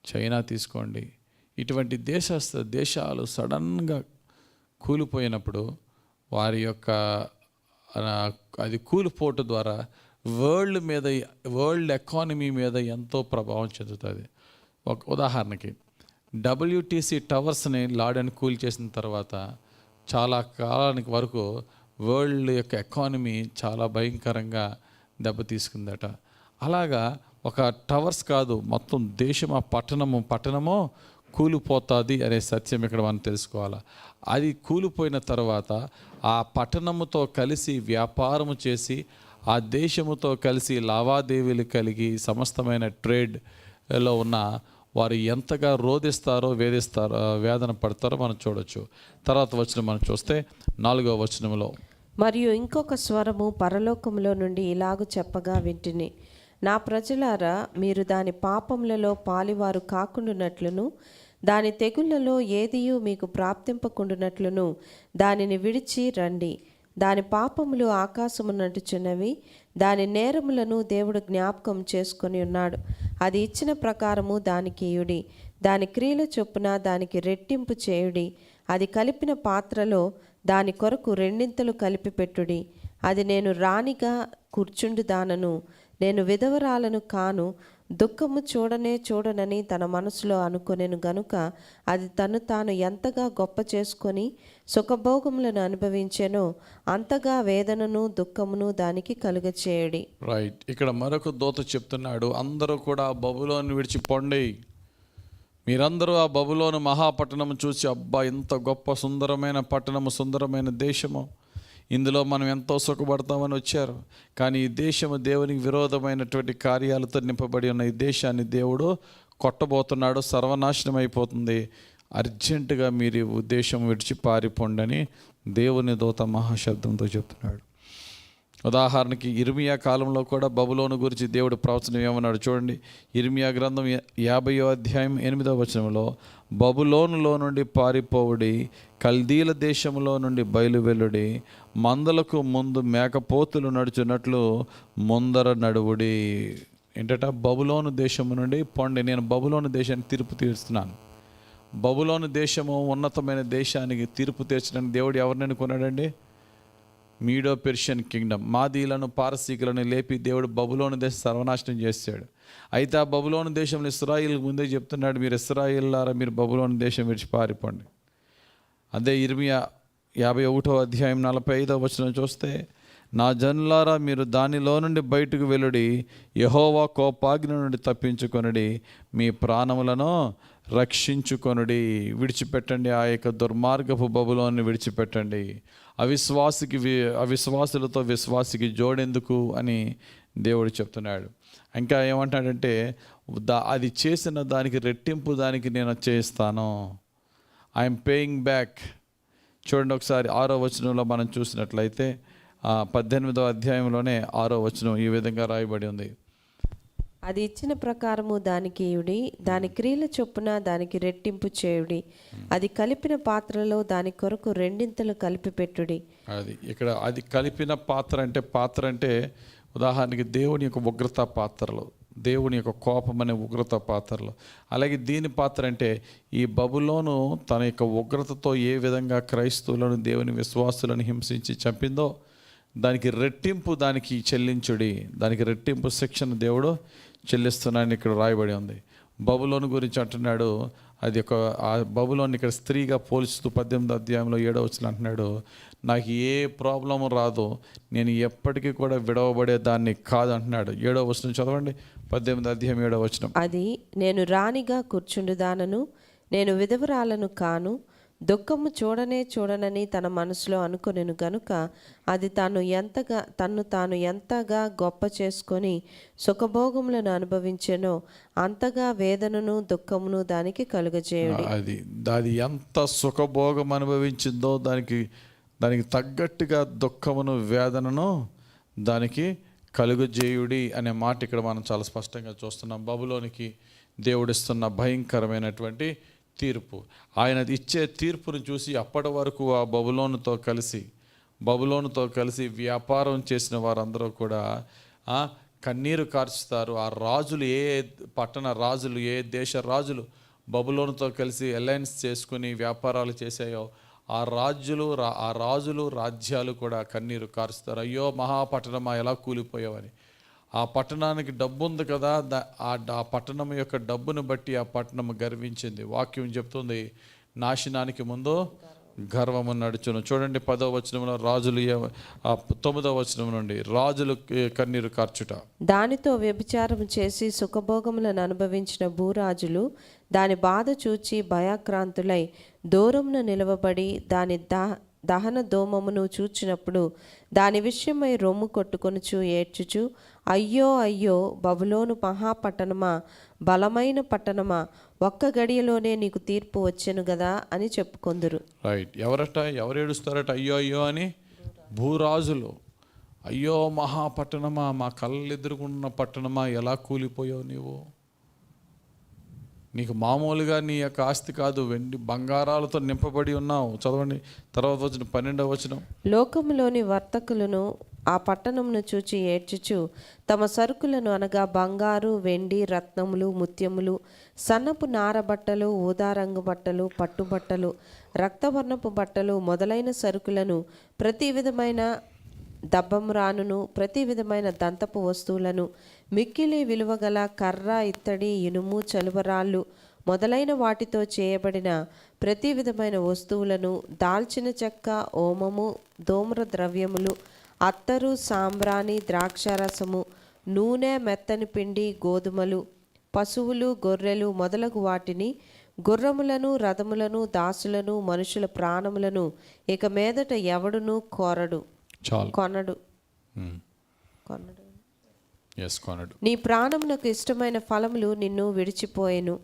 చైనా తీసుకోండి, ఇటువంటి దేశాలు సడన్గా కూలిపోయినప్పుడు వారి యొక్క అది కూలిపోటు ద్వారా వరల్డ్ ఎకానమీ మీద ఎంతో ప్రభావం చెందుతుంది. ఒక ఉదాహరణకి WTC టవర్స్ని లాడని కూల్ చేసిన తర్వాత చాలా కాలానికి వరకు వరల్డ్ యొక్క ఎకానమీ చాలా భయంకరంగా దెబ్బతీసుకుందట. అలాగా ఒక టవర్స్ కాదు, మొత్తం దేశం, ఆ పట్టణమో కూలిపోతుంది అనే సత్యం ఇక్కడ మనం తెలుసుకోవాలి. అది కూలిపోయిన తర్వాత ఆ పట్టణముతో కలిసి వ్యాపారము చేసి ఆ దేశముతో కలిసి లావాదేవీలు కలిగి సమస్తమైన ట్రేడ్లో ఉన్న వారు ఎంతగా రోధిస్తారో వేదన పడతారో మనం చూడొచ్చు. తర్వాత వచనం మనం చూస్తే 4వ వచనంలో, మరియు ఇంకొక స్వరము పరలోకములో నుండి ఇలాగు చెప్పగా వింటిని, నా ప్రజలారా, మీరు దాని పాపములలో పాలివారు కాకుండానట్లును దాని తెగుళ్లలో ఏదియూ మీకు ప్రాప్తింపకుండునట్లును దానిని విడిచి రండి. దాని పాపములు ఆకాశమునంటుచున్నవి, దాని నేరములను దేవుడు జ్ఞాపకం చేసుకొని ఉన్నాడు. అది ఇచ్చిన ప్రకారము దానికి ఇయుడి, దాని క్రియల చొప్పున దానికి రెట్టింపు చేయుడి. అది కలిపిన పాత్రలో దాని కొరకు రెండింతలు కలిపి పెట్టుడి. అది నేను రాణిగా కూర్చుండుదానను, నేను విధవరాలను కాను, దుఃఖము చూడనని తన మనసులో అనుకొనెను గనుక అది తాను ఎంతగా గొప్ప చేసుకొని సుఖభోగములను అనుభవించెనో అంతగా వేదనను దుఃఖమును దానికి కలుగచేయడి. రైట్. ఇక్కడ మరొక దూత చెప్తున్నాడు, అందరూ కూడా బబులోను విడిచిపోండి. మీరందరూ ఆ బబులోను మహాపట్టణము చూసి, అబ్బా ఇంత గొప్ప సుందరమైన పట్టణము, సుందరమైన దేశము, ఇందులో మనం ఎంతో సుఖపడతామని వచ్చారు. కానీ ఈ దేశము దేవునికి విరోధమైనటువంటి కార్యాలతో నింపబడి ఉన్న ఈ దేశాన్ని దేవుడు కొట్టబోతున్నాడు, సర్వనాశనం అయిపోతుంది. అర్జెంటుగా మీరు ఉద్దేశం విడిచి పారిపోండి అని దేవుని దూత మహాశబ్దంతో చెప్తున్నాడు. ఉదాహరణకి ఇర్మియా కాలంలో కూడా బబులోను గురించి దేవుడు ప్రవచనం ఏమన్నాడు చూడండి. ఇర్మియా గ్రంథం 50వ అధ్యాయం 8వ వచనంలో, బబులోనులో నుండి పారిపోవుడి, కల్దీల దేశంలో నుండి బయలువెల్లుడి, మందలకు ముందు మేకపోతులు నడుచున్నట్లు ముందర నడువుడి. ఏంటట? బబులోను దేశము నుండి పొండి, నేను బబులోను దేశానికి తీర్పు తీరుస్తున్నాను. బబులోను దేశము ఉన్నతమైన దేశానికి తీర్పు తీర్చడానికి దేవుడు ఎవరిని అనుకున్నాడండి? మీడో పెర్షియన్ కింగ్డమ్, మాదీలను పారసీకులను లేపి దేవుడు బబులోను దేశం సర్వనాశనం చేశాడు. అయితే ఆ బబులోను దేశంలో ఇశ్రాయేల్ ముందే చెప్తున్నాడు, మీరు ఇశ్రాయేల్లారా మీరు బబులోను దేశం విడిచి పారిపోండి. అదే ఇర్మియా 51వ అధ్యాయం 45వ వచనం చూస్తే, నా జనులారా మీరు దానిలో నుండి బయటకు వెలుడి, యెహోవా కోపాగ్ని నుండి తప్పించుకొనుడి, మీ ప్రాణములను రక్షించుకొనుడి. విడిచిపెట్టండి, ఆ యొక్క దుర్మార్గపు బబులోని విడిచిపెట్టండి. అవిశ్వాసులతో విశ్వాసికి జోడెందుకు అని దేవుడు చెప్తున్నాడు. ఇంకా ఏమంటాడంటే, అది చేసిన దానికి రెట్టింపు దానికి నేను చేస్తాను. I'm paying back. చూడండి ఒకసారి 6వ వచనంలో మనం చూసినట్లయితే 18వ అధ్యాయంలోనే 6వ వచనం ఈ విధంగా రాయబడి ఉంది. అది ఇచ్చిన ప్రకారము దానికి ఇయుడి, దాని క్రియల చొప్పున దానికి రెట్టింపు చేయుడి. అది కలిపిన పాత్రలో దాని కొరకు రెండింతలు కలిపి పెట్టుడి. అది ఇక్కడ అది కలిపిన పాత్ర అంటే ఉదాహరణకి దేవుని యొక్క ఉగ్రత పాత్రలు, దేవుని యొక్క కోపం అనే ఉగ్రత పాత్రలు. అలాగే దీని పాత్ర అంటే ఈ బబులోను తన యొక్క ఉగ్రతతో ఏ విధంగా క్రైస్తవులను దేవుని విశ్వాసులను హింసించి చంపిందో దానికి రెట్టింపు దానికి చెల్లించుడి, దానికి రెట్టింపు శిక్షను దేవుడు చెల్లిస్తున్నాడని ఇక్కడ రాయబడి ఉంది. బబులోను గురించి అంటున్నాడు, అది ఒక ఆ బబులోని ఇక్కడ స్త్రీగా పోల్చుతూ 18వ అధ్యాయంలో 7వ వచనం అంటున్నాడు, నాకు ఏ ప్రాబ్లము రాదు, నేను ఎప్పటికీ కూడా విడవబడే దాన్ని కాదు అంటున్నాడు. 7వ వచనం చదవండి, 18వ అధ్యాయం 7వ వచనం. అది నేను రాణిగా కూర్చుండుదానను, నేను విధవరాలను కాను, దుఃఖము చూడనని తన మనసులో అనుకొనెను గనుక అది తన్ను ఎంతగా గొప్ప చేసుకొని సుఖభోగములను అనుభవించెనో అంతగా వేదనను దుఃఖమును దానికి కలుగజేయుడి. అది ఎంత సుఖభోగం అనుభవించిందో దానికి తగ్గట్టుగా దుఃఖమును వేదనను దానికి కలుగజేయుడి అనే మాట ఇక్కడ మనం చాలా స్పష్టంగా చూస్తున్నాం. బబులోనికి దేవుడిస్తున్న భయంకరమైనటువంటి తీర్పు, ఆయన ఇచ్చే తీర్పును చూసి అప్పటి వరకు ఆ బబులోనుతో కలిసి వ్యాపారం చేసిన వారందరూ కూడా కన్నీరు కార్చుతారు. ఆ రాజులు ఏ దేశ రాజులు బబులోనుతో కలిసి అలయన్స్ చేసుకుని వ్యాపారాలు చేసాయో ఆ రాజులు రాజ్యాలు కూడా కన్నీరు కార్చుతారు. అయ్యో మహాపట్టణమా ఎలా కూలిపోయావని. ఆ పట్టణానికి డబ్బు ఉంది కదా, ఆ పట్టణం యొక్క డబ్బును బట్టి ఆ పట్టణం గర్వించింది. వాక్యం చెప్తుంది, నాశనానికి ముందు గర్వము నడుచును. చూడండి 10వ వచనంలో రాజులు 9వ వచనం నుండి రాజులు కన్నీరు కార్చుట. దానితో వ్యభిచారం చేసి సుఖభోగములను అనుభవించిన భూరాజులు దాని బాధ చూచి భయాక్రాంతులై దూరమున నిలవబడి దాని దహన దోమమును చూచినప్పుడు దాని విషయమై రొమ్ము కొట్టుకొనుచు ఏడ్చుచు, అయ్యో అయ్యో బబులోను మహాపట్టణమా, బలమైన పట్టణమా, ఒక్క గడియలోనే నీకు తీర్పు వచ్చెను గదా అని చెప్పుకొందురు. రైట్. ఎవరు ఏడుస్తారట అయ్యో అయ్యో అని? భూరాజులు. అయ్యో మహాపట్టణమా, మా కళ్ళెదురుగున్న పట్టణమా, ఎలా కూలిపోయావు నీవు. నీకు మామూలుగా నీ యొక్క ఆస్తి కాదు, వెండి బంగారాలతో నింపబడి ఉన్నావు. చదవండి తర్వాత వచ్చిన 12వ వచనం. లోకములోని వర్తకులను ఆ పట్టణమును చూచి ఏడ్చుచు తమ సరుకులను అనగా బంగారు, వెండి, రత్నములు, ముత్యములు, సన్నపు నార బట్టలు, ఊదారంగు బట్టలు, పట్టుబట్టలు, రక్తవర్ణపు బట్టలు మొదలైన సరుకులను, ప్రతి విధమైన దబ్బమ్రానును, ప్రతి విధమైన దంతపు వస్తువులను, మిక్కిలి విలువగల కర్ర, ఇత్తడి, ఇనుము, చలువరాళ్ళు మొదలైన వాటితో చేయబడిన ప్రతి విధమైన వస్తువులను, దాల్చిన చెక్క, ఓమము, ధూమ్ర ద్రవ్యములు, అత్తరు, సాంబ్రాణి, ద్రాక్షారసము, నూనె, మెత్తని పిండి, గోధుమలు, పశువులు, గొర్రెలు మొదలగు వాటిని, గుర్రములను, రథములను, దాసులను, మనుషుల ప్రాణములను ఇక మీదట ఎవడును కొనడు. నీ ప్రాణమునకు ఇష్టమైన ఫలములు నిన్ను విడిచిపోయెను,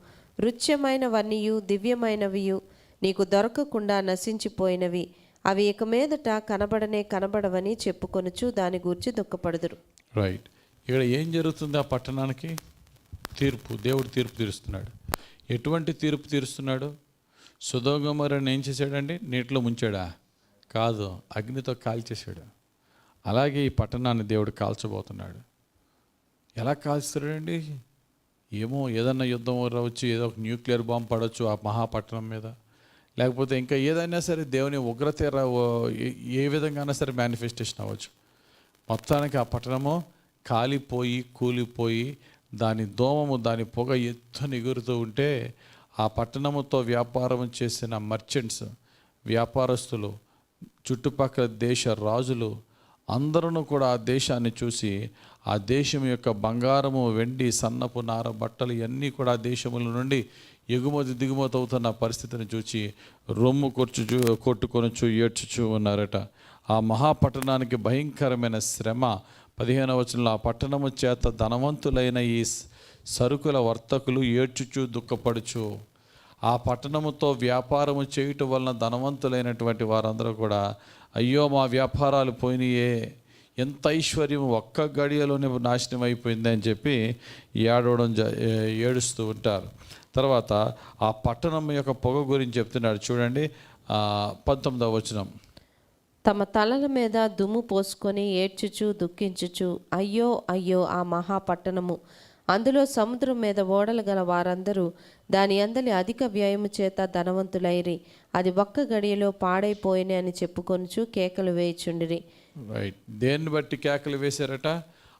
రుచ్యమైనవన్నీయు దివ్యమైనవియు నీకు దొరకకుండా నశించిపోయినవి. అవి ఇక మీదట కనబడవని చెప్పుకొనుచు దాని గూర్చి దుఃఖపడుదురు. రైట్. ఇక్కడ ఏం జరుగుతుంది? ఆ పట్టణానికి తీర్పు, దేవుడు తీర్పు తీరుస్తున్నాడు. ఎటువంటి తీర్పు తీరుస్తున్నాడు? సొదొమ గొమొర్రాని ఏం చేశాడండి? నీటిలో ముంచాడా? కాదు, అగ్నితో కాల్చేశాడు. అలాగే ఈ పట్టణాన్ని దేవుడు కాల్చబోతున్నాడు. ఎలా కాల్చుతాడండి? ఏమో, ఏదన్నా యుద్ధం రావచ్చు, ఏదో ఒక న్యూక్లియర్ బాంబు పడవచ్చు ఆ మహాపట్టణం మీద, లేకపోతే ఇంకా ఏదైనా సరే దేవుని ఉగ్రత ఏ విధంగా సరే మేనిఫెస్టేషన్ అవ్వచ్చు. మొత్తానికి ఆ పట్టణము కాలిపోయి కూలిపోయి దాని దోమము, దాని పొగ ఎత్తున ఎగురుతూ ఉంటే ఆ పట్టణముతో వ్యాపారం చేసిన మర్చెంట్స్, వ్యాపారస్తులు, చుట్టుపక్కల దేశ రాజులు అందరూ కూడా ఆ దేశాన్ని చూసి ఆ దేశం యొక్క బంగారము, వెండి, సన్నపు నార బట్టలు ఇవన్నీ కూడా ఆ దేశముల నుండి ఎగుమతి దిగుమతి అవుతున్న పరిస్థితిని చూసి రొమ్ము కొట్టుకొనుచు ఏడ్చుచు ఉన్నారట. ఆ మహాపట్టణానికి భయంకరమైన శ్రమ. 15వ వచనంలో, ఆ పట్టణము చేత ధనవంతులైన ఈ సరుకుల వర్తకులు ఏడ్చుచు దుఃఖపడుచు. ఆ పట్టణముతో వ్యాపారము చేయటం వలన ధనవంతులైనటువంటి వారందరూ కూడా అయ్యో మా వ్యాపారాలు పోయినాయే, ఎంత ఐశ్వర్యం ఒక్క గడియలోనే నాశనం అయిపోయింది అని చెప్పి ఏడుస్తూ ఉంటారు. తర్వాత ఆ పట్టణం యొక్క పొగ గురించి చెప్తున్నాడు చూడండి, 19వ వచనం. తమ తలల మీద దుమ్ము పోసుకొని ఏడ్చుచు దుఃఖించుచు అయ్యో అయ్యో ఆ మహాపట్టణము, అందులో సముద్రం మీద ఓడలు గల వారందరూ దాని అందలి అధిక వ్యయము చేత ధనవంతులైరి, అది ఒక్క గడియలో పాడైపోయిన అని చెప్పుకొనుచు కేకలు వేయుచుండిరి. రైట్. దేన్ని బట్టి కేకలు వేశారట?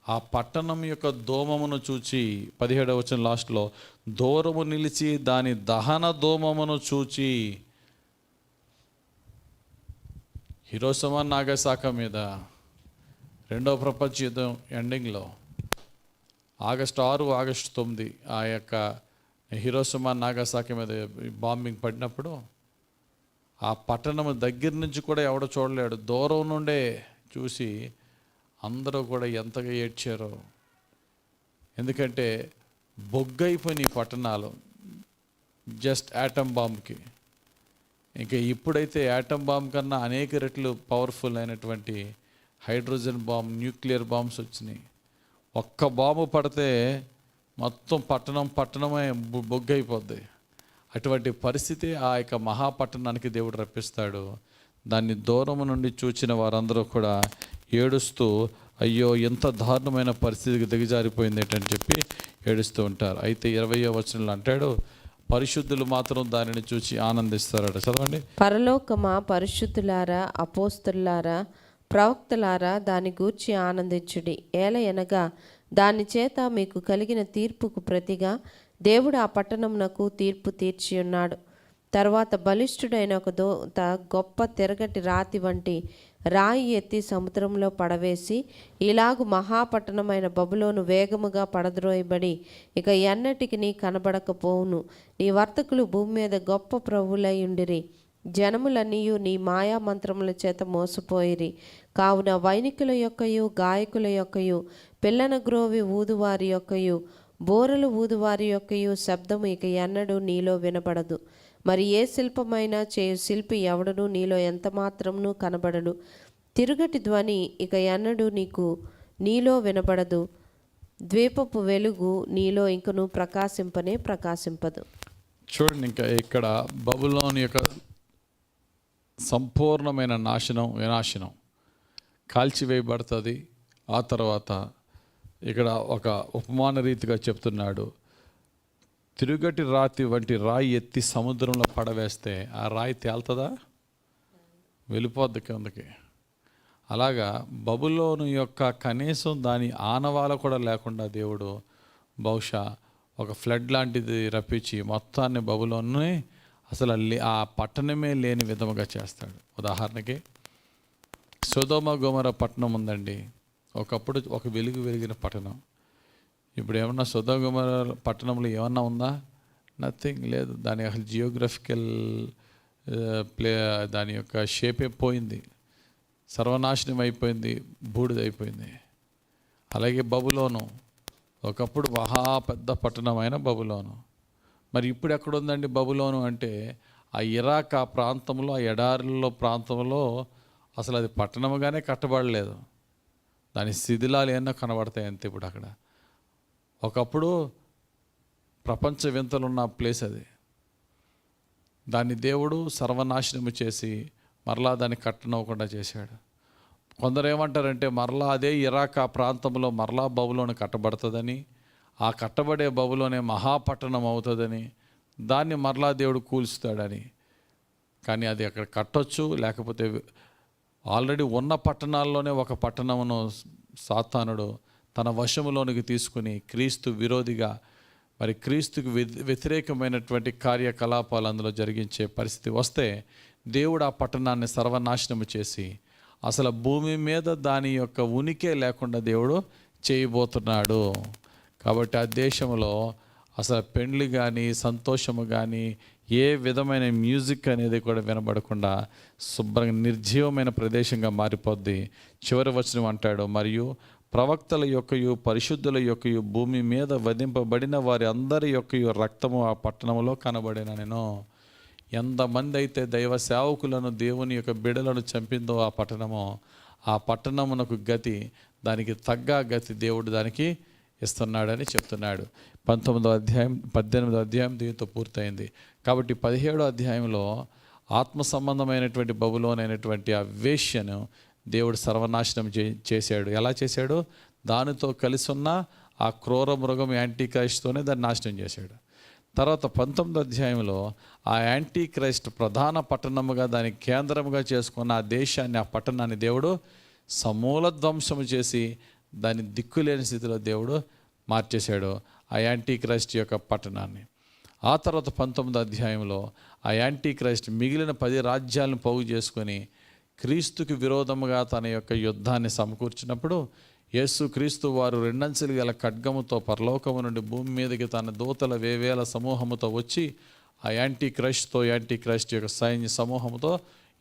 ఆ పట్టణం యొక్క దోమమును చూచి, 17వ వచనం లాస్ట్లో, దూరము నిలిచి దాని దహన దోమమును చూచి. హిరోషిమా నాగసాకి మీద రెండవ ప్రపంచ యుద్ధం ఎండింగ్లో ఆగస్టు 6, ఆగస్టు 9 ఆ యొక్క హిరోషిమా నాగసాకి మీద బాంబింగ్ పడినప్పుడు ఆ పట్టణం దగ్గర నుంచి కూడా ఎవడో చూడలేడు, దూరం నుండే చూసి అందరూ కూడా ఎంతగా ఏడ్చారో. ఎందుకంటే బొగ్గైపోయిన ఈ పట్టణాలు జస్ట్ యాటమ్ బాంబ్కి. ఇంకా ఇప్పుడైతే యాటమ్ బాంబ్ కన్నా అనేక రెట్లు పవర్ఫుల్ అయినటువంటి హైడ్రోజన్ బాంబ్, న్యూక్లియర్ బాంబ్స్ వచ్చినాయి. ఒక్క బాంబు పడితే మొత్తం పట్టణమే బొగ్గైపోద్ది. అటువంటి పరిస్థితి ఆ యొక్క మహాపట్టణానికి దేవుడు రప్పిస్తాడు. దాన్ని దూరం నుండి చూచిన వారందరూ కూడా ఏడుస్తూ అయ్యో ఎంత దారుణమైన పరిస్థితికి దిగజారిపోయింది ఏంటని చెప్పి ఏడుస్తూ ఉంటారు. అయితే 20వ వచనంలో అంటాడు, పరిశుద్ధులు మాత్రం దానిని చూసి ఆనందిస్తారట. చదవండి. పరలోకమా, పరిశుద్ధులారా, అపోస్తలులారా, ప్రవక్తలారా దాని గూర్చి ఆనందించుడి. ఏలయనగా దాని చేత మీకు కలిగిన తీర్పుకు ప్రతిగా దేవుడు ఆ పట్టణమునకు తీర్పు తీర్చి ఉన్నాడు. తర్వాత బలిష్ఠుడైన ఒక దూత గొప్ప తిరగటి రాతి వంటి రాయి ఎత్తి సముద్రంలో పడవేసి, ఇలాగు మహాపట్టణమైన బబులోను వేగముగా పడద్రోయబడి ఇక ఎన్నటికి నీ కనబడకపోవును. నీ వర్తకులు భూమి మీద గొప్ప ప్రభువులై ఉండిరి. జనములన్నీయు నీ మాయా మంత్రముల చేత మోసపోయిరి. కావున వైనికుల యొక్కయు, గాయకుల యొక్కయు, పిల్లన గ్రోవి ఊదువారి యొక్కయు, బోరలు ఊదువారి యొక్కయు శబ్దము ఇక ఎన్నడూ నీలో వినబడదు. మరి ఏ శిల్పమైనా చేయు శిల్పి ఎవడను నీలో ఎంత మాత్రమును కనబడడు. తిరుగటి ధ్వని ఇక ఎన్నడూ నీలో వినబడదు. ద్వీపపు వెలుగు నీలో ఇంకను ప్రకాశింపదు. చూడండి, ఇంకా ఇక్కడ బబులోను యొక్క సంపూర్ణమైన వినాశనం కాల్చివేయబడుతుంది. ఆ తర్వాత ఇక్కడ ఒక ఉపమాన రీతిగా చెప్తున్నాడు, తిరుగటి రాతి వంటి రాయి ఎత్తి సముద్రంలో పడవేస్తే ఆ రాయి తేలుతుందా? వెళ్ళిపోద్ది కిందకి. అలాగా బబులోను యొక్క కనీసం దాని ఆనవాలు కూడా లేకుండా దేవుడు బహుశా ఒక ఫ్లడ్ లాంటిది రప్పించి మొత్తాన్ని బబులోన్ని అసలు ఆ పట్టణమే లేని విధముగా చేస్తాడు. ఉదాహరణకి సొదొమ గొమొర్రా పట్టణం ఉందండి. ఒకప్పుడు ఒక వెలిగిన పట్టణం. ఇప్పుడు ఏమన్నా సొదొమ గొమొర్రా పట్టణంలో ఏమన్నా ఉందా? నథింగ్, లేదు. దాని అసలు జియోగ్రఫికల్ దాని యొక్క షేపే పోయింది, సర్వనాశనం అయిపోయింది, బూడిదైపోయింది. అలాగే బబులోను ఒకప్పుడు మహా పెద్ద పట్టణమైన బబులోను. మరి ఇప్పుడు ఎక్కడుందండి బబులోను అంటే ఆ ఇరాక్ ఆ ప్రాంతంలో, ఆ ఎడారిలో ప్రాంతంలో అసలు అది పట్టణముగానే కట్టబడలేదు. దాని శిథిలాలు ఏమన్నా కనబడతాయి అంతే. ఇప్పుడు అక్కడ ఒకప్పుడు ప్రపంచ వింతలున్న ప్లేస్ అది. దాన్ని దేవుడు సర్వనాశనము చేసి మరలా దాన్ని కట్టనవ్వకుండా చేశాడు. కొందరు ఏమంటారంటే మరలా అదే ఇరాక్ ఆ ప్రాంతంలో మరలా బబులోను కట్టబడుతుందని, ఆ కట్టబడే బబులోనే మహాపట్టణం అవుతుందని, దాన్ని మరలా దేవుడు కూల్చుతాడని. కానీ అది అక్కడ కట్టొచ్చు, లేకపోతే ఆల్రెడీ ఉన్న పట్టణాల్లోనే ఒక పట్టణమును సాతానుడు తన వశములోనికి తీసుకుని క్రీస్తు విరోధిగా, మరి క్రీస్తుకు వ్యతిరేకమైనటువంటి కార్యకలాపాలు అందులో జరిగించే పరిస్థితి వస్తే దేవుడు ఆ పట్టణాన్ని సర్వనాశనము చేసి అసలు భూమి మీద దాని యొక్క ఉనికి లేకుండా దేవుడు చేయబోతున్నాడు. కాబట్టి ఆ దేశంలో అసలు పెండ్లి కానీ సంతోషము కానీ ఏ విధమైన మ్యూజిక్ అనేది కూడా వినబడకుండా శుభ్రంగా నిర్జీవమైన ప్రదేశంగా మారిపోద్ది. చివరి వచనం అంటాడు, మరియు ప్రవక్తల యొక్కయు పరిశుద్ధుల యొక్కయు భూమి మీద వధింపబడిన వారి అందరి యొక్కయు రక్తము ఆ పట్టణంలో కనబడిన. నేను ఎంతమంది అయితే దైవ సేవకులను దేవుని యొక్క బిడలను చంపిందో ఆ పట్టణమునకు గతి, దానికి తగ్గ గతి దేవుడు దానికి ఇస్తున్నాడని చెప్తున్నాడు. 18వ అధ్యాయం దీంతో పూర్తయింది. కాబట్టి 17వ అధ్యాయంలో ఆత్మ సంబంధమైనటువంటి బబులోనైనటువంటి ఆ వేశ్యను దేవుడు సర్వనాశనం చేశాడు. ఎలా చేశాడు? దానితో కలిసి ఉన్న ఆ క్రూర మృగం యాంటీ క్రైస్ట్తోనే దాన్ని నాశనం చేశాడు. తర్వాత 19వ అధ్యాయంలో ఆ యాంటీ క్రైస్ట్ ప్రధాన పట్టణముగా దాని కేంద్రముగా చేసుకున్న ఆ దేశాన్ని, ఆ పట్టణాన్ని దేవుడు సమూల ధ్వంసము చేసి దాన్ని దిక్కులేని స్థితిలో దేవుడు మార్చేశాడు, ఆ యాంటీ క్రైస్ట్ యొక్క పట్టణాన్ని. ఆ తర్వాత 19వ అధ్యాయంలో ఆ యాంటీ క్రైస్ట్ మిగిలిన 10 రాజ్యాలను పోగు చేసుకొని క్రీస్తుకి విరోధముగా తన యొక్క యుద్ధాన్ని సమకూర్చినప్పుడు యేసు క్రీస్తు వారు 2 అంచెలు గల ఖడ్గముతో పరలోకము నుండి భూమి మీదకి తన దూతల వేవేల సమూహముతో వచ్చి ఆ యాంటీ క్రైస్ట్ యొక్క సైన్య సమూహముతో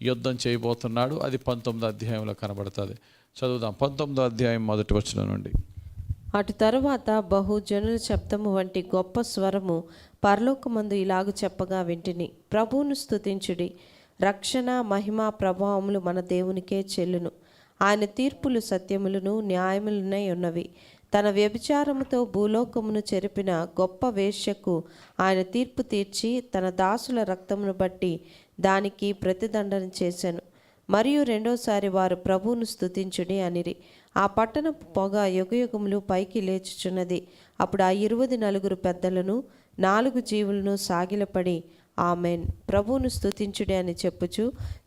యుద్ధం చేయబోతున్నాడు. అది 19వ అధ్యాయంలో కనబడుతుంది. చదువుదాం 19వ అధ్యాయం మొదటి వచనం నుండి. అటు తరువాత బహుజనుల శబ్దము వంటి గొప్ప స్వరము పరలోకమందు ఇలాగు చెప్పగా వింటిని, ప్రభువును స్తుతించుడి, రక్షణ మహిమ ప్రభావములు మన దేవునికే చెల్లును. ఆయన తీర్పులు సత్యములను న్యాయములనై ఉన్నవి. తన వ్యభిచారముతో భూలోకమును చెరిపిన గొప్ప వేశ్యకు ఆయన తీర్పు తీర్చి తన దాసుల రక్తమును బట్టి దానికి ప్రతిదండన చేశాను. మరియు రెండోసారి వారు ప్రభువును స్తుతించుడి అనిరి. ఆ పట్టణపు పొగ యుగయుగములు పైకి లేచుచున్నది. అప్పుడు ఆ 24 పెద్దలను 4 జీవులను సాగిలపడి ఆమెన్, ప్రభువును స్తుతించుడి అని చెప్పుచు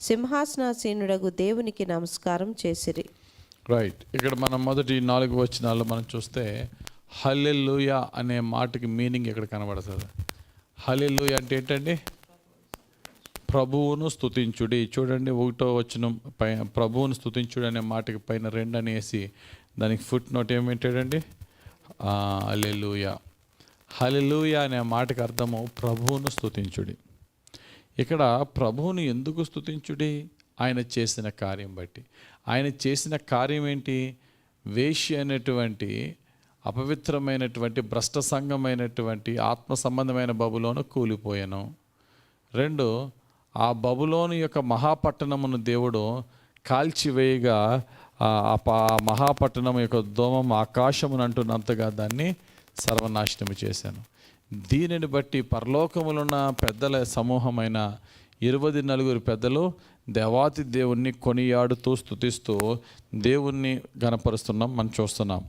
సింహాసనాసీనుడగు దేవునికి నమస్కారం చేసిరి. రైట్. ఇక్కడ మనం మొదటి 4 వచనాల్లో మనం చూస్తే హల్లెలూయా అనే మాటకి మీనింగ్ ఇక్కడ కనబడుతుంది. హల్లెలూయా అంటే ఏంటండి? ప్రభువును స్తుతించుడి. చూడండి 1వ వచనం ప్రభువును స్తుతించుడి అనే మాటకి పైన 2 అనేసి దానికి ఫుట్ నోట్ ఏమిటండి? హల్లెలూయా. హల్లెలూయా అనే మాటకి అర్థము ప్రభువును స్తుతించుడి. ఇక్కడ ప్రభువును ఎందుకు స్తుతించుడి? ఆయన చేసిన కార్యం బట్టి. ఆయన చేసిన కార్యం ఏంటి? వేశ్య అనేటువంటి అపవిత్రమైనటువంటి భ్రష్ట సంఘమైనటువంటి ఆత్మ సంబంధమైన బబులోను కూలిపోయాను. 2, ఆ బబులోను యొక్క మహాపట్టణమును దేవుడు కాల్చివేయగా ఆ మహాపట్టణం యొక్క దోమం ఆకాశమును అంటున్నంతగా దాన్ని సర్వనాశనము చేశాను. దీనిని బట్టి పరలోకములున్న పెద్దల సమూహమైన 24 పెద్దలు దేవాతి దేవుణ్ణి కొనియాడుతూ స్తుతిస్తూ దేవుణ్ణి గణపరుస్తున్నాం మనం చూస్తున్నాం.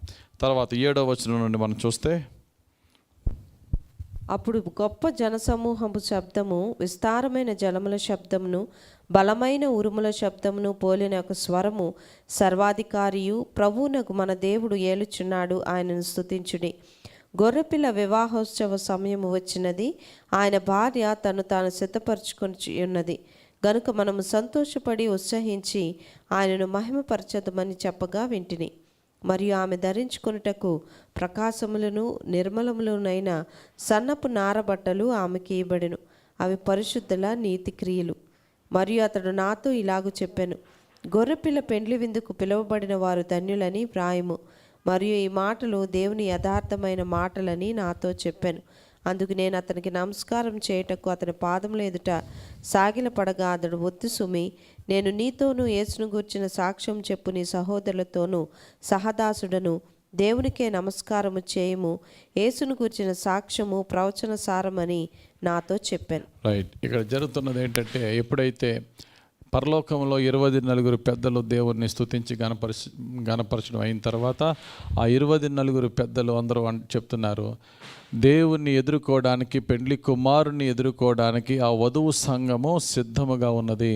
తర్వాత 7వ వచనం నుండి మనం చూస్తే, అప్పుడు గొప్ప జనసమూహము శబ్దము, విస్తారమైన జలముల శబ్దమును, బలమైన ఉరుముల శబ్దమును పోలిన ఒక స్వరము, సర్వాధికారియు ప్రభువునకు మన దేవుడు ఏలుచున్నాడు, ఆయనను స్తుతించుడి. గొర్రెపిల్ల వివాహోత్సవ సమయము వచ్చినది, ఆయన భార్య తను తాను సిద్ధపరచుకొని ఉన్నది గనుక మనము సంతోషపడి ఉత్సహించి ఆయనను మహిమపరచదమని చెప్పగా వింటిని. మరియు ఆమె ధరించుకొనుటకు ప్రకాశములను నిర్మలములనైన సన్నపు నారబట్టలు ఆమెకి ఇవ్వబడెను. అవి పరిశుద్ధుల నీతి క్రియలు. మరియు అతడు నాతో ఇలాగు చెప్పెను, గొర్రెపిల్ల పెండ్లి విందుకు పిలువబడిన వారు ధన్యులని వ్రాయము. మరియు ఈ మాటలు దేవుని యథార్థమైన మాటలని నాతో చెప్పాను. అందుకు నేను అతనికి నమస్కారం చేయుటకు అతని పాదముల ఎదుట సాగిలపడగా అతడు ఒత్తి సుమి, నేను నీతోనూ యేసును గూర్చిన సాక్ష్యం చెప్పు నీ సహోదరులతోనూ సహదాసుడను, దేవునికే నమస్కారము చేయము, యేసును గూర్చిన సాక్ష్యము ప్రవచన సారమని నాతో చెప్పాను. రైట్. ఇక్కడ జరుగుతున్నది ఏంటంటే, ఎప్పుడైతే పరలోకంలో 24 పెద్దలు దేవుణ్ణి స్తుతించి గణపరచడం అయిన తర్వాత ఆ 24 పెద్దలు అందరూ చెప్తున్నారు, దేవుణ్ణి ఎదుర్కోవడానికి, పెండ్లి కుమారుని ఎదుర్కోవడానికి ఆ వధువు సంఘము సిద్ధముగా ఉన్నది.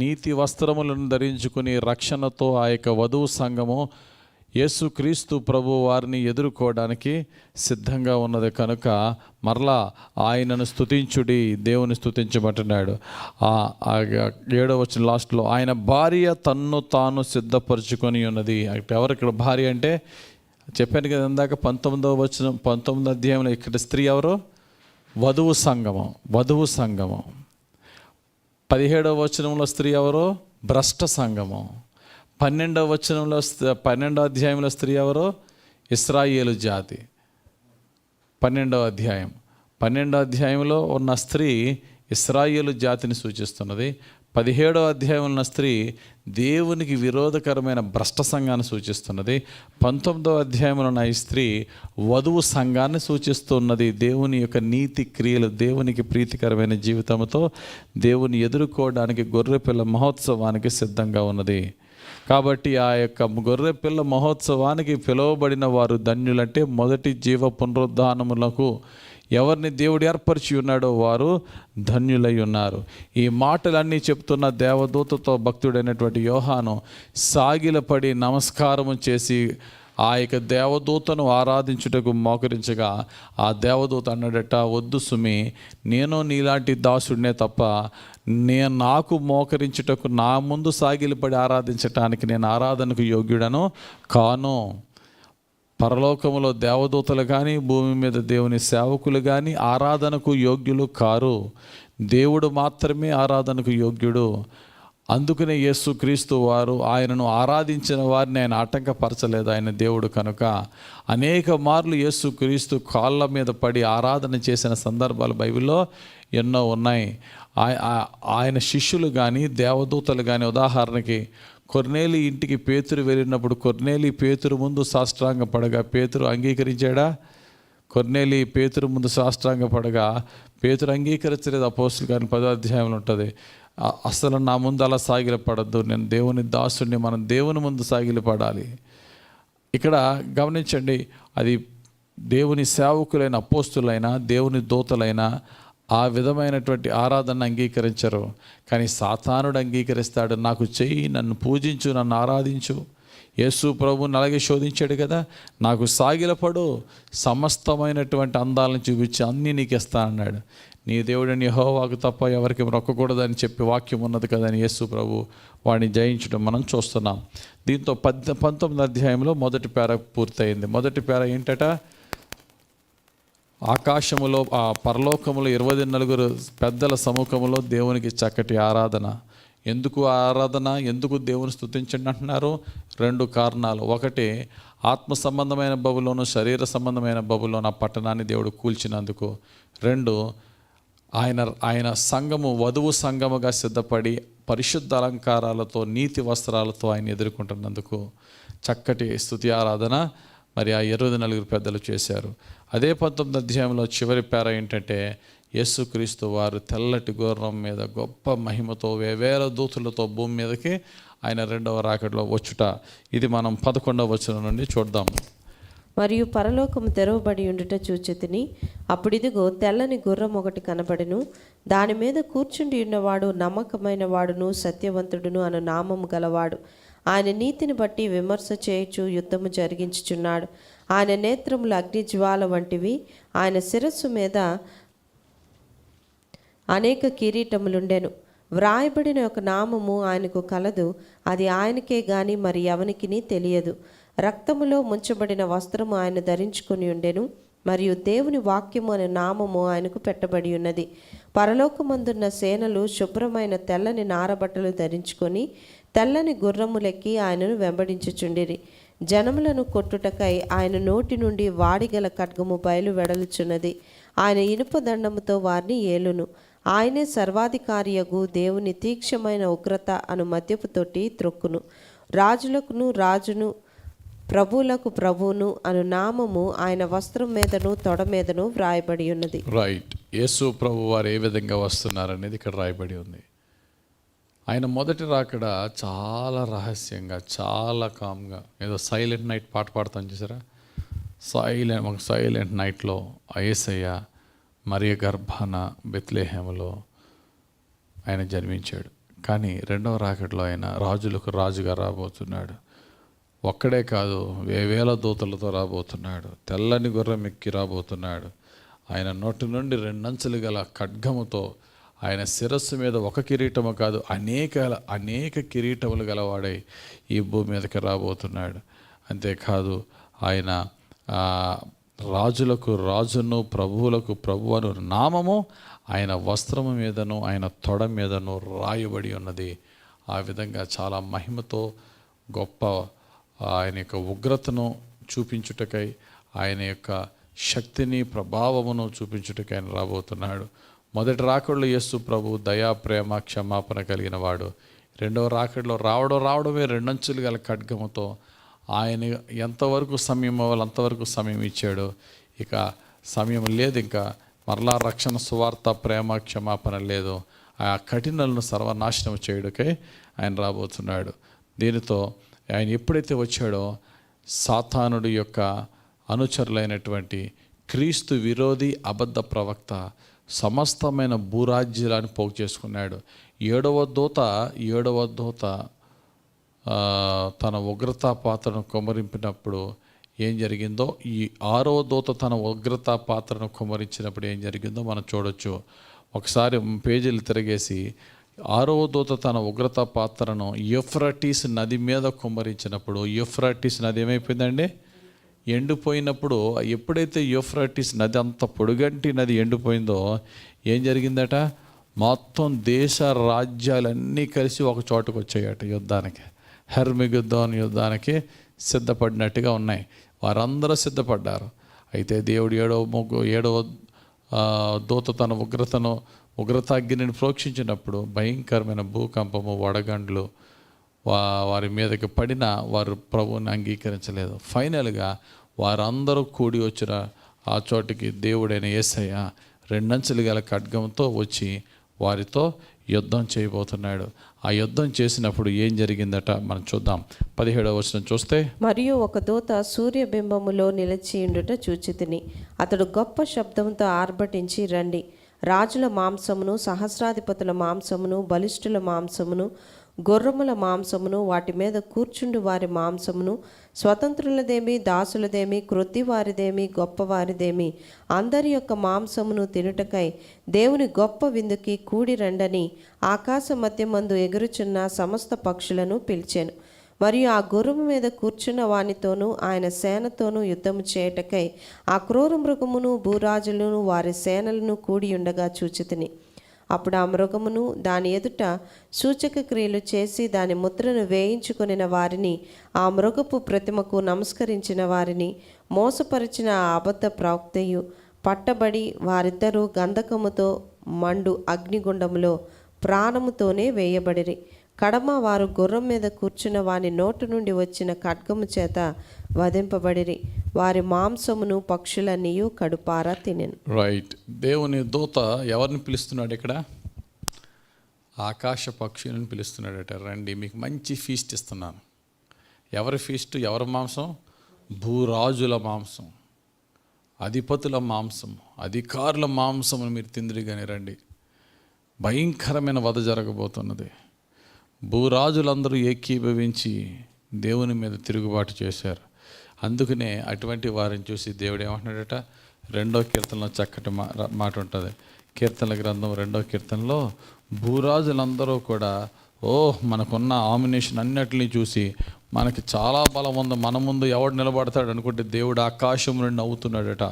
నీతి వస్త్రములను ధరించుకుని రక్షణతో ఆ యొక్క వధువు సంఘము యేసుక్రీస్తు ప్రభు వారిని ఎదుర్కోవడానికి సిద్ధంగా ఉన్నది కనుక మరలా ఆయనను స్తుతించుడి, దేవుని స్తుతించబట్టున్నాడు. 7వ వచనం లాస్ట్లో ఆయన భార్య తన్ను తాను సిద్ధపరచుకొని ఉన్నది. ఎవరు ఇక్కడ భార్య అంటే చెప్పాను కదా ఇందాక 19వ అధ్యాయంలో ఇక్కడ స్త్రీ ఎవరు? వధువు సంఘము. 17వ వచనంలో స్త్రీ ఎవరు? భ్రష్ట సంఘము. 12వ అధ్యాయంలో స్త్రీ ఎవరు? ఇశ్రాయేలు జాతి. 12వ అధ్యాయంలో ఉన్న స్త్రీ ఇశ్రాయేలు జాతిని సూచిస్తున్నది. 17వ అధ్యాయంలో ఉన్న స్త్రీ దేవునికి విరోధకరమైన భ్రష్ట సంఘాన్ని సూచిస్తున్నది. 19వ అధ్యాయంలో ఉన్న ఈ స్త్రీ వధువు సంఘాన్ని సూచిస్తున్నది. దేవుని యొక్క నీతి క్రియలు, దేవునికి ప్రీతికరమైన జీవితంతో దేవుని ఎదుర్కోవడానికి గొర్రెపిల్ల మహోత్సవానికి సిద్ధంగా ఉన్నది. కాబట్టి ఆ యొక్క గొర్రెపిల్ల మహోత్సవానికి పిలువబడిన వారు ధన్యులంటే, మొదటి జీవ పునరుద్ధానములకు ఎవరిని దేవుడు ఏర్పరిచి ఉన్నాడో వారు ధన్యులై ఉన్నారు. ఈ మాటలన్నీ చెప్తున్న దేవదూతతో భక్తుడైనటువంటి యోహాను సాగిలపడి నమస్కారము చేసి ఆ యొక్క దేవదూతను ఆరాధించుటకు మోకరించగా ఆ దేవదూత అన్నాడట, వద్దు సుమి, నేను నీలాంటి దాసుడినే తప్ప నాకు మోకరించుటకు, నా ముందు సాగిలపడి ఆరాధించటానికి నేను ఆరాధనకు యోగ్యుడను కాను. పరలోకములో దేవదూతలు కానీ, భూమి మీద దేవుని సేవకులు కానీ ఆరాధనకు యోగ్యులు కారు. దేవుడు మాత్రమే ఆరాధనకు యోగ్యుడు. అందుకనే యేసుక్రీస్తు వారు ఆయనను ఆరాధించిన వారిని ఆయన ఆటంకపరచలేదు. ఆయన దేవుడు కనుక అనేక మార్లు యేసుక్రీస్తు కాళ్ళ మీద పడి ఆరాధన చేసిన సందర్భాలు బైబిల్లో ఎన్నో ఉన్నాయి. ఆయన శిష్యులు కానీ, దేవదూతలు కానీ, ఉదాహరణకి కొర్నేలి ఇంటికి పేతురు వెళ్ళినప్పుడు కొర్నేలి పేతురు ముందు సాష్టాంగ పడగా పేతురు అంగీకరించాడా? కొర్నేలి పేతురు ముందు సాష్టాంగ పడగా పేతురు అంగీకరించలేదు. అపోస్తుల కార్యం 10వ అధ్యాయంలో ఉంటుంది. అసలు నా ముందు అలా సాగిలపడద్దు, నేను దేవుని దాసుడిని, మనం దేవుని ముందు సాగిలపడాలి. ఇక్కడ గమనించండి, అది దేవుని సేవకులైన అపోస్తులైనా దేవుని దూతలైనా ఆ విధమైనటువంటి ఆరాధన అంగీకరించరు. కానీ సాతానుడు అంగీకరిస్తాడు. నాకు చెయ్యి, నన్ను పూజించు, నన్ను ఆరాధించు. యేసు ప్రభువుని అలాగే శోధించాడు కదా, నాకు సాగిలపడు, సమస్తమైనటువంటి అందాలను చూపించి అన్నీ నీకు ఇస్తానన్నాడు. నీ దేవుడిని యెహోవాకు తప్ప ఎవరికి మొక్కకూడదని చెప్పి వాక్యం ఉన్నది కదా అని యేసు ప్రభు వాడిని జయించడం మనం చూస్తున్నాం. దీంతో 19వ అధ్యాయంలో మొదటి పేర పూర్తయింది. మొదటి పేర ఏంటట? ఆకాశములో, ఆ పరలోకములో 24 పెద్దల సముఖములో దేవునికి చక్కటి ఆరాధన. ఎందుకు ఆరాధన? ఎందుకు దేవుని స్తుతించండి అంటున్నారు? 2 కారణాలు. ఒకటి, ఆత్మ సంబంధమైన బబులోను, శరీర సంబంధమైన బబులోను ఆ పట్టణాన్ని దేవుడు కూల్చినందుకు. 2, ఆయన సంఘము వధువు సంఘముగా సిద్ధపడి పరిశుద్ధ అలంకారాలతో, నీతి వస్త్రాలతో ఆయన ఎదుర్కొంటున్నందుకు చక్కటి స్తుతి ఆరాధన మరి ఆ 24 పెద్దలు చేశారు. అదే 19వ అధ్యాయంలో చివరి పేర ఏంటంటే, యేసుక్రీస్తు వారు తెల్లటి గుర్రం మీద గొప్ప మహిమతో వేవేల దూతులతో భూమి మీదకి ఆయన 2వ రాకడలో వచ్చుట. ఇది మనం 11వ వచనం నుండి చూద్దాం. మరియు పరలోకము తెరవబడి ఉండుట చూచితిని. అప్పుడిదిగో తెల్లని గుర్రం ఒకటి కనబడెను. దాని మీద కూర్చుండి ఉన్నవాడు నమ్మకమైన వాడును సత్యవంతుడును అను నామము గలవాడు. ఆయన నీతిని బట్టి విమర్శ చేయుచు యుద్ధము జరిగించుచున్నాడు. ఆయన నేత్రములు అగ్నిజ్వాల వంటివి. ఆయన శిరస్సు మీద అనేక కిరీటములుండెను. వ్రాయబడిన ఒక నామము ఆయనకు కలదు, అది ఆయనకే గాని మరి ఎవనికిని తెలియదు. రక్తములో ముంచబడిన వస్త్రము ఆయన ధరించుకొని ఉండెను, మరియు దేవుని వాక్యము అనే నామము ఆయనకు పెట్టబడి ఉన్నది. పరలోకమందున్న సేనలు శుభ్రమైన తెల్లని నారబట్టలు ధరించుకొని తెల్లని గుర్రములెక్కి ఆయనను వెంబడించుచుండిరి. జనములను కొట్టుటకై ఆయన నోటి నుండి వాడిగల ఖడ్గము బయలు వెడలుచున్నది. ఆయన ఇనుప దండముతో వారిని ఏలును. ఆయనే సర్వాధికారియగు దేవుని తీక్షమైన ఉగ్రత అను మద్యపు తొట్టి త్రొక్కును. రాజులకును రాజును, ప్రభువులకు ప్రభువును అను నామము ఆయన వస్త్రం మీదను తొడ మీదను వ్రాయబడి ఉన్నది. రైట్. యేసు ప్రభు వారు ఏ విధంగా వస్తున్నారనేది ఇక్కడ రాయబడి ఉంది. ఆయన మొదటి రాకడ చాలా రహస్యంగా, చాలా కామ్గా, ఏదో సైలెంట్ నైట్ పాట పాడతాం చూసారా, సైలెంట్ నైట్లో యేసయ్య మరియ గర్భాన బెత్లెహేములో ఆయన జన్మించాడు. కానీ రెండవ రాకడలో ఆయన రాజులకు రాజుగా రాబోతున్నాడు. ఒక్కడే కాదు, వేవేల దూతలతో రాబోతున్నాడు. తెల్లని గుర్రం ఎక్కి రాబోతున్నాడు. ఆయన నోటి నుండి 2 అంచులు గల ఖడ్గముతో ఆయన శిరస్సు మీద ఒక కిరీటము కాదు, అనేక కిరీటములు గలవాడై ఈ భూమి మీదకి రాబోతున్నాడు. అంతేకాదు, ఆయన రాజులకు రాజును, ప్రభువులకు ప్రభువు అను నామము ఆయన వస్త్రము మీదను ఆయన తొడ మీదను రాయబడి ఉన్నది. ఆ విధంగా చాలా మహిమతో గొప్ప ఆయన యొక్క ఉగ్రతను చూపించుటకై, ఆయన యొక్క శక్తిని ప్రభావమును చూపించుటకై ఆయన రాబోతున్నాడు. మొదటి రాకడలో యేసు ప్రభు దయా, ప్రేమ, క్షమాపణ కలిగిన వాడు. రెండవ రాకడలో రావడమే 2 అంచులు గల ఖడ్గముతో ఆయన ఎంతవరకు సమయం అవ్వాలి అంతవరకు సమయం ఇచ్చాడు. ఇక సమయం లేదు, ఇంకా మరలా రక్షణ, సువార్త, ప్రేమ, క్షమాపణ లేదు. ఆ కఠినలను సర్వనాశనం చేయుటకై ఆయన రాబోతున్నాడు. దీనితో ఆయన ఎప్పుడైతే వచ్చాడో సాతానుడి యొక్క అనుచరులైనటువంటి క్రీస్తు విరోధి అబద్ధ ప్రవక్త సమస్తమైన భూరాజ్యాలను పోగు చేసుకున్నాడు. ఏడవ దూత తన ఉగ్రతా పాత్రను కుమ్మరింపినప్పుడు ఏం జరిగిందో, ఈ 6వ దూత తన ఉగ్రతా పాత్రను కుమ్మరించినప్పుడు ఏం జరిగిందో మనం చూడొచ్చు. ఒకసారి పేజీలు తిరగేసి 6వ దూత తన ఉగ్రతా పాత్రను యూఫ్రటీస్ నది మీద కుమ్మరించినప్పుడు, యూఫ్రటీస్ నది ఏమైపోయిందండి? ఎండిపోయినప్పుడు, ఎప్పుడైతే యూఫ్రటీస్ నది అంత పొడుగంటి నది ఎండిపోయిందో ఏం జరిగిందట? మొత్తం దేశ రాజ్యాలన్నీ కలిసి ఒక చోటుకు వచ్చాయట యుద్ధానికి. హెర్మిగిద్దోన్ యుద్ధానికి సిద్ధపడినట్టుగా ఉన్నాయి. వారందరూ సిద్ధపడ్డారు. అయితే దేవుడు ఏడవ దూత తన ఉగ్రతాగ్నిని ప్రోక్షించినప్పుడు భయంకరమైన భూకంపము, వడగండ్లు వారి మీదకి పడినా వారు ప్రభువుని అంగీకరించలేదు. ఫైనల్గా వారందరూ కూడి వచ్చిన ఆ చోటికి దేవుడైన యేసయ్య 2 అంచులు గల ఖడ్గంతో వచ్చి వారితో యుద్ధం చేయబోతున్నాడు. ఆ యుద్ధం చేసినప్పుడు ఏం జరిగిందట మనం చూద్దాం. 17వ వచనం చూస్తే, మరియు ఒక దూత సూర్యబింబములో నిలిచియుండుట చూచితిని. అతడు గొప్ప శబ్దంతో ఆర్భటించి, రండి, రాజుల మాంసమును, సహస్రాధిపతుల మాంసమును, బలిష్ఠుల మాంసమును, గొర్రెముల మాంసమును, వాటి మీద కూర్చుండు వారి మాంసమును, స్వతంత్రులదేమి, దాసులదేమి, క్రొద్దివారిదేమి, గొప్పవారిదేమి, అందరి యొక్క మాంసమును తినుటకై దేవుని గొప్ప విందుకి కూడి రండని ఆకాశ మధ్యమందు ఎగురుచున్న సమస్త పక్షులను పిలిచాను. మరియు ఆ గుర్రము మీద కూర్చున్న వానితోనూ ఆయన సేనతోనూ యుద్ధము చేయుటకై ఆ క్రూర మృగమును, భూరాజులను, వారి సేనలను కూడి ఉండగా చూచితిని. అప్పుడు ఆ మృగమును దాని ఎదుట సూచక క్రియలు చేసి దాని ముద్రను వేయించుకొనిన వారిని, ఆ మృగపు ప్రతిమకు నమస్కరించిన వారిని, మోసపరిచిన ఆ అబద్ధ ప్రవక్తయు పట్టబడి వారిద్దరూ గంధకముతో మండు అగ్నిగుండములో ప్రాణముతోనే వేయబడిరి. కడమ వారు గుర్రం మీద కూర్చున్న వాని నోటు నుండి వచ్చిన ఖడ్గము చేత వధింపబడిరి. వారి మాంసమును పక్షులన్నీయు కడుపారా తినెను. రైట్. దేవుని దూత ఎవరిని పిలుస్తున్నాడు ఇక్కడ? ఆకాశ పక్షులను పిలుస్తున్నాడట. రండి, మీకు మంచి ఫీస్ట్ ఇస్తున్నాను. ఎవరి ఫీస్ట్? ఎవరి మాంసం? భూరాజుల మాంసం, అధిపతుల మాంసం, అధికారుల మాంసమును మీరు తిందిరి కానీ రండి. భయంకరమైన వధ జరగబోతున్నది. భూరాజులందరూ ఏకీభవించి దేవుని మీద తిరుగుబాటు చేశారు. అందుకనే అటువంటి వారిని చూసి దేవుడు ఏమంటున్నాడట? 2వ కీర్తనలో చక్కటి మాట ఉంటుంది. కీర్తనల గ్రంథం 2వ కీర్తనలో భూరాజులందరూ కూడా మనకున్న ఆమినేషన్ అన్నిటిని చూసి మనకి చాలా బలం ఉంది, మన ముందు ఎవడు నిలబడతాడు అనుకుంటే దేవుడు ఆకాశం నుండి నవ్వుతున్నాడట.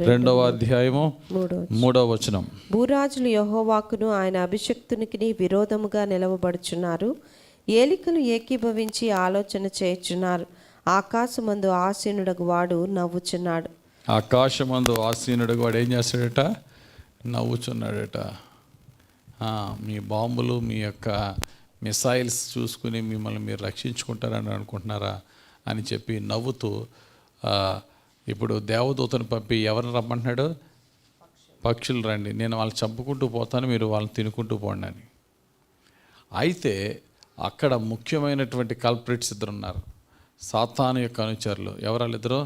2వ అధ్యాయము 3వ వచనం. భూరాజులు యెహోవాకును ఆయన అభిషక్తునికి విరోధముగా నిలవబడుచున్నారు. ఏలికలు ఏకీభవించి ఆలోచన చేయుచున్నారు. ఆకాశమందు ఆసీనుడగు వాడు నవ్వుచున్నాడు. ఆకాశమందు ఆసీనుడు వాడు ఏం చేస్తాడట? నవ్వుచున్నాడట. మీ బాంబులు, మీ యొక్క మిసైల్స్ చూసుకుని మిమ్మల్ని మీరు రక్షించుకుంటారని అనుకుంటున్నారా అని చెప్పి నవ్వుతూ ఇప్పుడు దేవదూతను పంపి ఎవరిని రమ్మంటున్నాడు? పక్షులు రండి, నేను వాళ్ళని చంపుకుంటూ పోతాను, మీరు వాళ్ళని తినుకుంటూ పోండి అని. అయితే అక్కడ ముఖ్యమైనటువంటి కల్ప్రిట్స్ ఇద్దరు ఉన్నారు, సాతాను యొక్క అనుచరులు. ఎవరు వాళ్ళిద్దరు?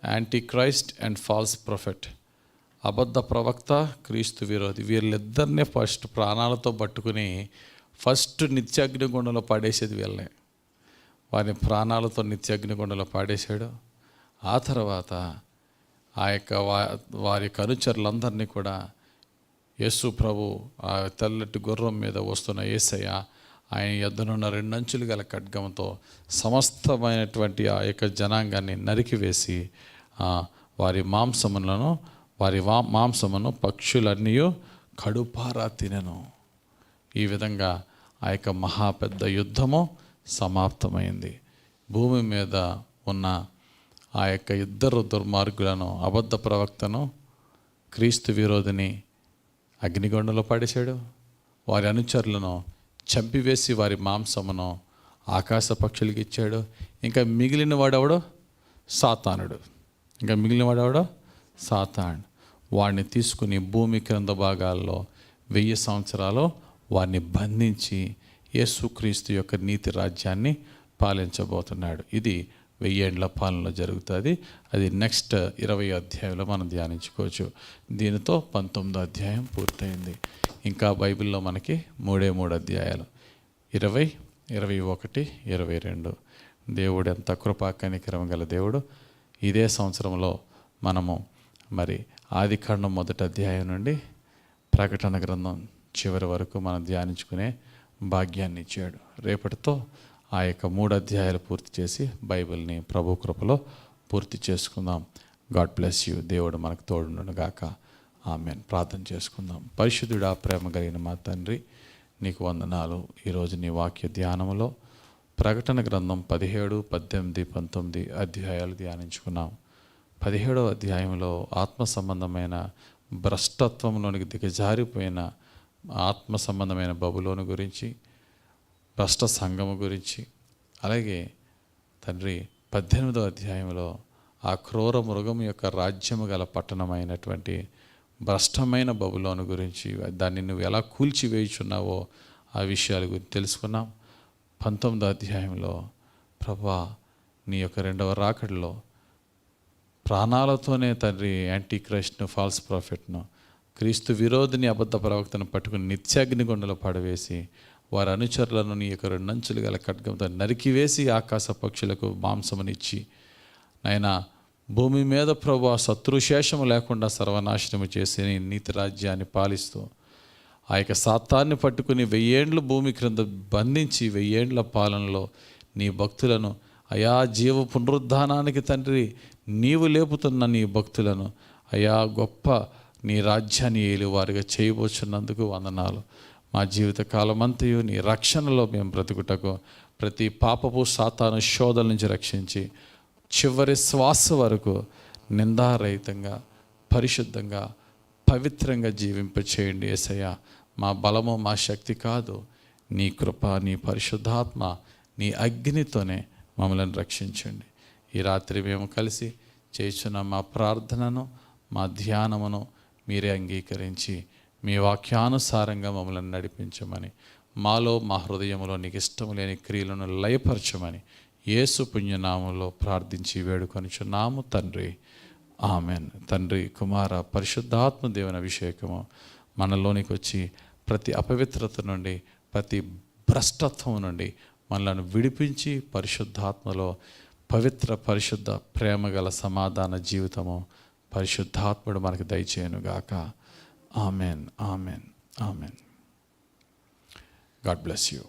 Anti Christ and false prophet, అబద్ధ ప్రవక్త, క్రీస్తు విరోధి. వీళ్ళిద్దరినే ఫస్ట్ ప్రాణాలతో పట్టుకుని ఫస్ట్ నిత్యాగ్నిగుండంలో పాడేసేది వీళ్ళని. వారి ప్రాణాలతో నిత్యాగ్నిగుండంలో పాడేశాడు. ఆ తర్వాత ఆ యొక్క వారి అనుచరులందరినీ కూడా యేసు ప్రభు ఆ తెల్లటి గుర్రం మీద వస్తున్న యేసయ్య ఆయన యొద్దనున్న 2 అంచులు గల ఖడ్గంతో సమస్తమైనటువంటి ఆ యొక్క జనాంగాన్ని నరికివేసి వారి మాంసమును పక్షులన్నీ కడుపారా తినెను. ఈ విధంగా ఆ యొక్క మహాపెద్ద యుద్ధము సమాప్తమైంది. భూమి మీద ఉన్న ఆ యొక్క ఇద్దరు దుర్మార్గులను, అబద్ధ ప్రవక్తను, క్రీస్తు విరోధిని అగ్నిగొండంలో పడేశాడు. వారి అనుచరులను చంపివేసి వారి మాంసమును ఆకాశ పక్షులకి ఇచ్చాడు. ఇంకా మిగిలిన వాడెవడో? సాతానుడు. సాతాను. వాడిని తీసుకుని భూమి క్రింద భాగాల్లో 1000 సంవత్సరాలు వారిని బంధించి యేసుక్రీస్తు యొక్క నీతి రాజ్యాన్ని పాలించబోతున్నాడు. ఇది 1000 ఏండ్ల పాలనలో జరుగుతుంది. అది నెక్స్ట్ 20 అధ్యాయంలో మనం ధ్యానించుకోవచ్చు. దీనితో 19వ అధ్యాయం పూర్తయింది. ఇంకా బైబిల్లో మనకి 3 అధ్యాయాలు, 20, 21, 22. దేవుడు ఎంత కృపా కనికరం గల దేవుడు. ఇదే సంవత్సరంలో మనము మరి ఆదికాండం 1వ అధ్యాయం నుండి ప్రకటన గ్రంథం చివరి వరకు మనం ధ్యానించుకునే భాగ్యాన్ని ఇచ్చాడు. రేపటితో ఆ యొక్క 3 అధ్యాయాలు పూర్తి చేసి బైబిల్ని ప్రభు కృపలో పూర్తి చేసుకుందాం. God bless you. దేవుడు మనకు తోడుండును గాక. ఆమెన్. ప్రార్థన చేసుకుందాం. పరిశుద్ధుడా, ప్రేమ కలిగిన మా తండ్రి, నీకు వందనాలు. ఈరోజు నీ వాక్య ధ్యానంలో ప్రకటన గ్రంథం 17, 18, 19 అధ్యాయాలు ధ్యానించుకున్నాం. 17వ అధ్యాయంలో ఆత్మ సంబంధమైన భ్రష్టత్వంలోనికి దిగజారిపోయిన ఆత్మ సంబంధమైన బబులోను గురించి, భ్రష్ట సంఘము గురించి, అలాగే తండ్రి 18వ అధ్యాయంలో ఆ క్రూర మృగం యొక్క రాజ్యము గల పట్టణమైనటువంటి భ్రష్టమైన బబులోను గురించి, దాన్ని నువ్వు ఎలా కూల్చివేయుచున్నావో ఆ విషయాల గురించి తెలుసుకున్నాం. 19వ అధ్యాయంలో ప్రభువా నీ యొక్క 2వ రాకడలో ప్రాణాలతోనే తండ్రి యాంటీ క్రైస్ట్ను, ఫాల్స్ ప్రాఫిట్ను, క్రీస్తు విరోధిని, అబద్ధ ప్రవక్తను పట్టుకుని నిత్యాగ్నిగుండంలో పడవేసి వారి అనుచరులను నీ యొక్క 2 అంచులు గల ఖడ్గంతో నరికివేసి ఆకాశ పక్షులకు మాంసమునిచ్చి నాయనా భూమి మీద ప్రభువా శత్రుశేషము లేకుండా సర్వనాశనము చేసి నీ నీతి రాజ్యాన్ని పాలిస్తూ ఆ యొక్క సాతాన్ని పట్టుకుని 1000 ఏండ్లు భూమి క్రింద బంధించి 1000 ఏండ్ల పాలనలో నీ భక్తులను అయా జీవ పునరుద్ధానానికి తండ్రి నీవు లేపుతున్న నీ భక్తులను అయా గొప్ప నీ రాజ్యాన్ని ఏలువారుగా చేయబోచున్నందుకు వందనాలు. మా జీవిత కాలమంతయు నీ రక్షణలో మేము బ్రతుకుటకు ప్రతి పాపపు సాతాను శోధల నుంచి రక్షించి చివరి శ్వాస వరకు నిందారహితంగా, పరిశుద్ధంగా, పవిత్రంగా జీవింపచేయండి యేసయ్య. మా బలము, మా శక్తి కాదు, నీ కృప, నీ పరిశుద్ధాత్మ, నీ అగ్నితోనే మమ్మల్ని రక్షించండి. ఈ రాత్రి మేము కలిసి చేస్తున్న మా ప్రార్థనను, మా ధ్యానమును మీరే అంగీకరించి మీ వాక్యానుసారంగా మమ్మల్ని నడిపించమని, మాలో మా హృదయంలో నీకు ఇష్టం లేని క్రియలను లయపరచమని యేసు పుణ్యనామంలో ప్రార్థించి వేడుకొనిచున్నాము తండ్రి. ఆమెన్. తండ్రి, కుమార, పరిశుద్ధాత్మ దేవుని అభిషేకము మనలోనికి వచ్చి ప్రతి అపవిత్రత నుండి, ప్రతి భ్రష్టత్వం నుండి మనలను విడిపించి పరిశుద్ధాత్మలో పవిత్ర, పరిశుద్ధ, ప్రేమగల సమాధాన జీవితము పరిశుద్ధాత్ముడు మనకు దయచేయనుగాక. Amen. Amen. Amen. God bless you.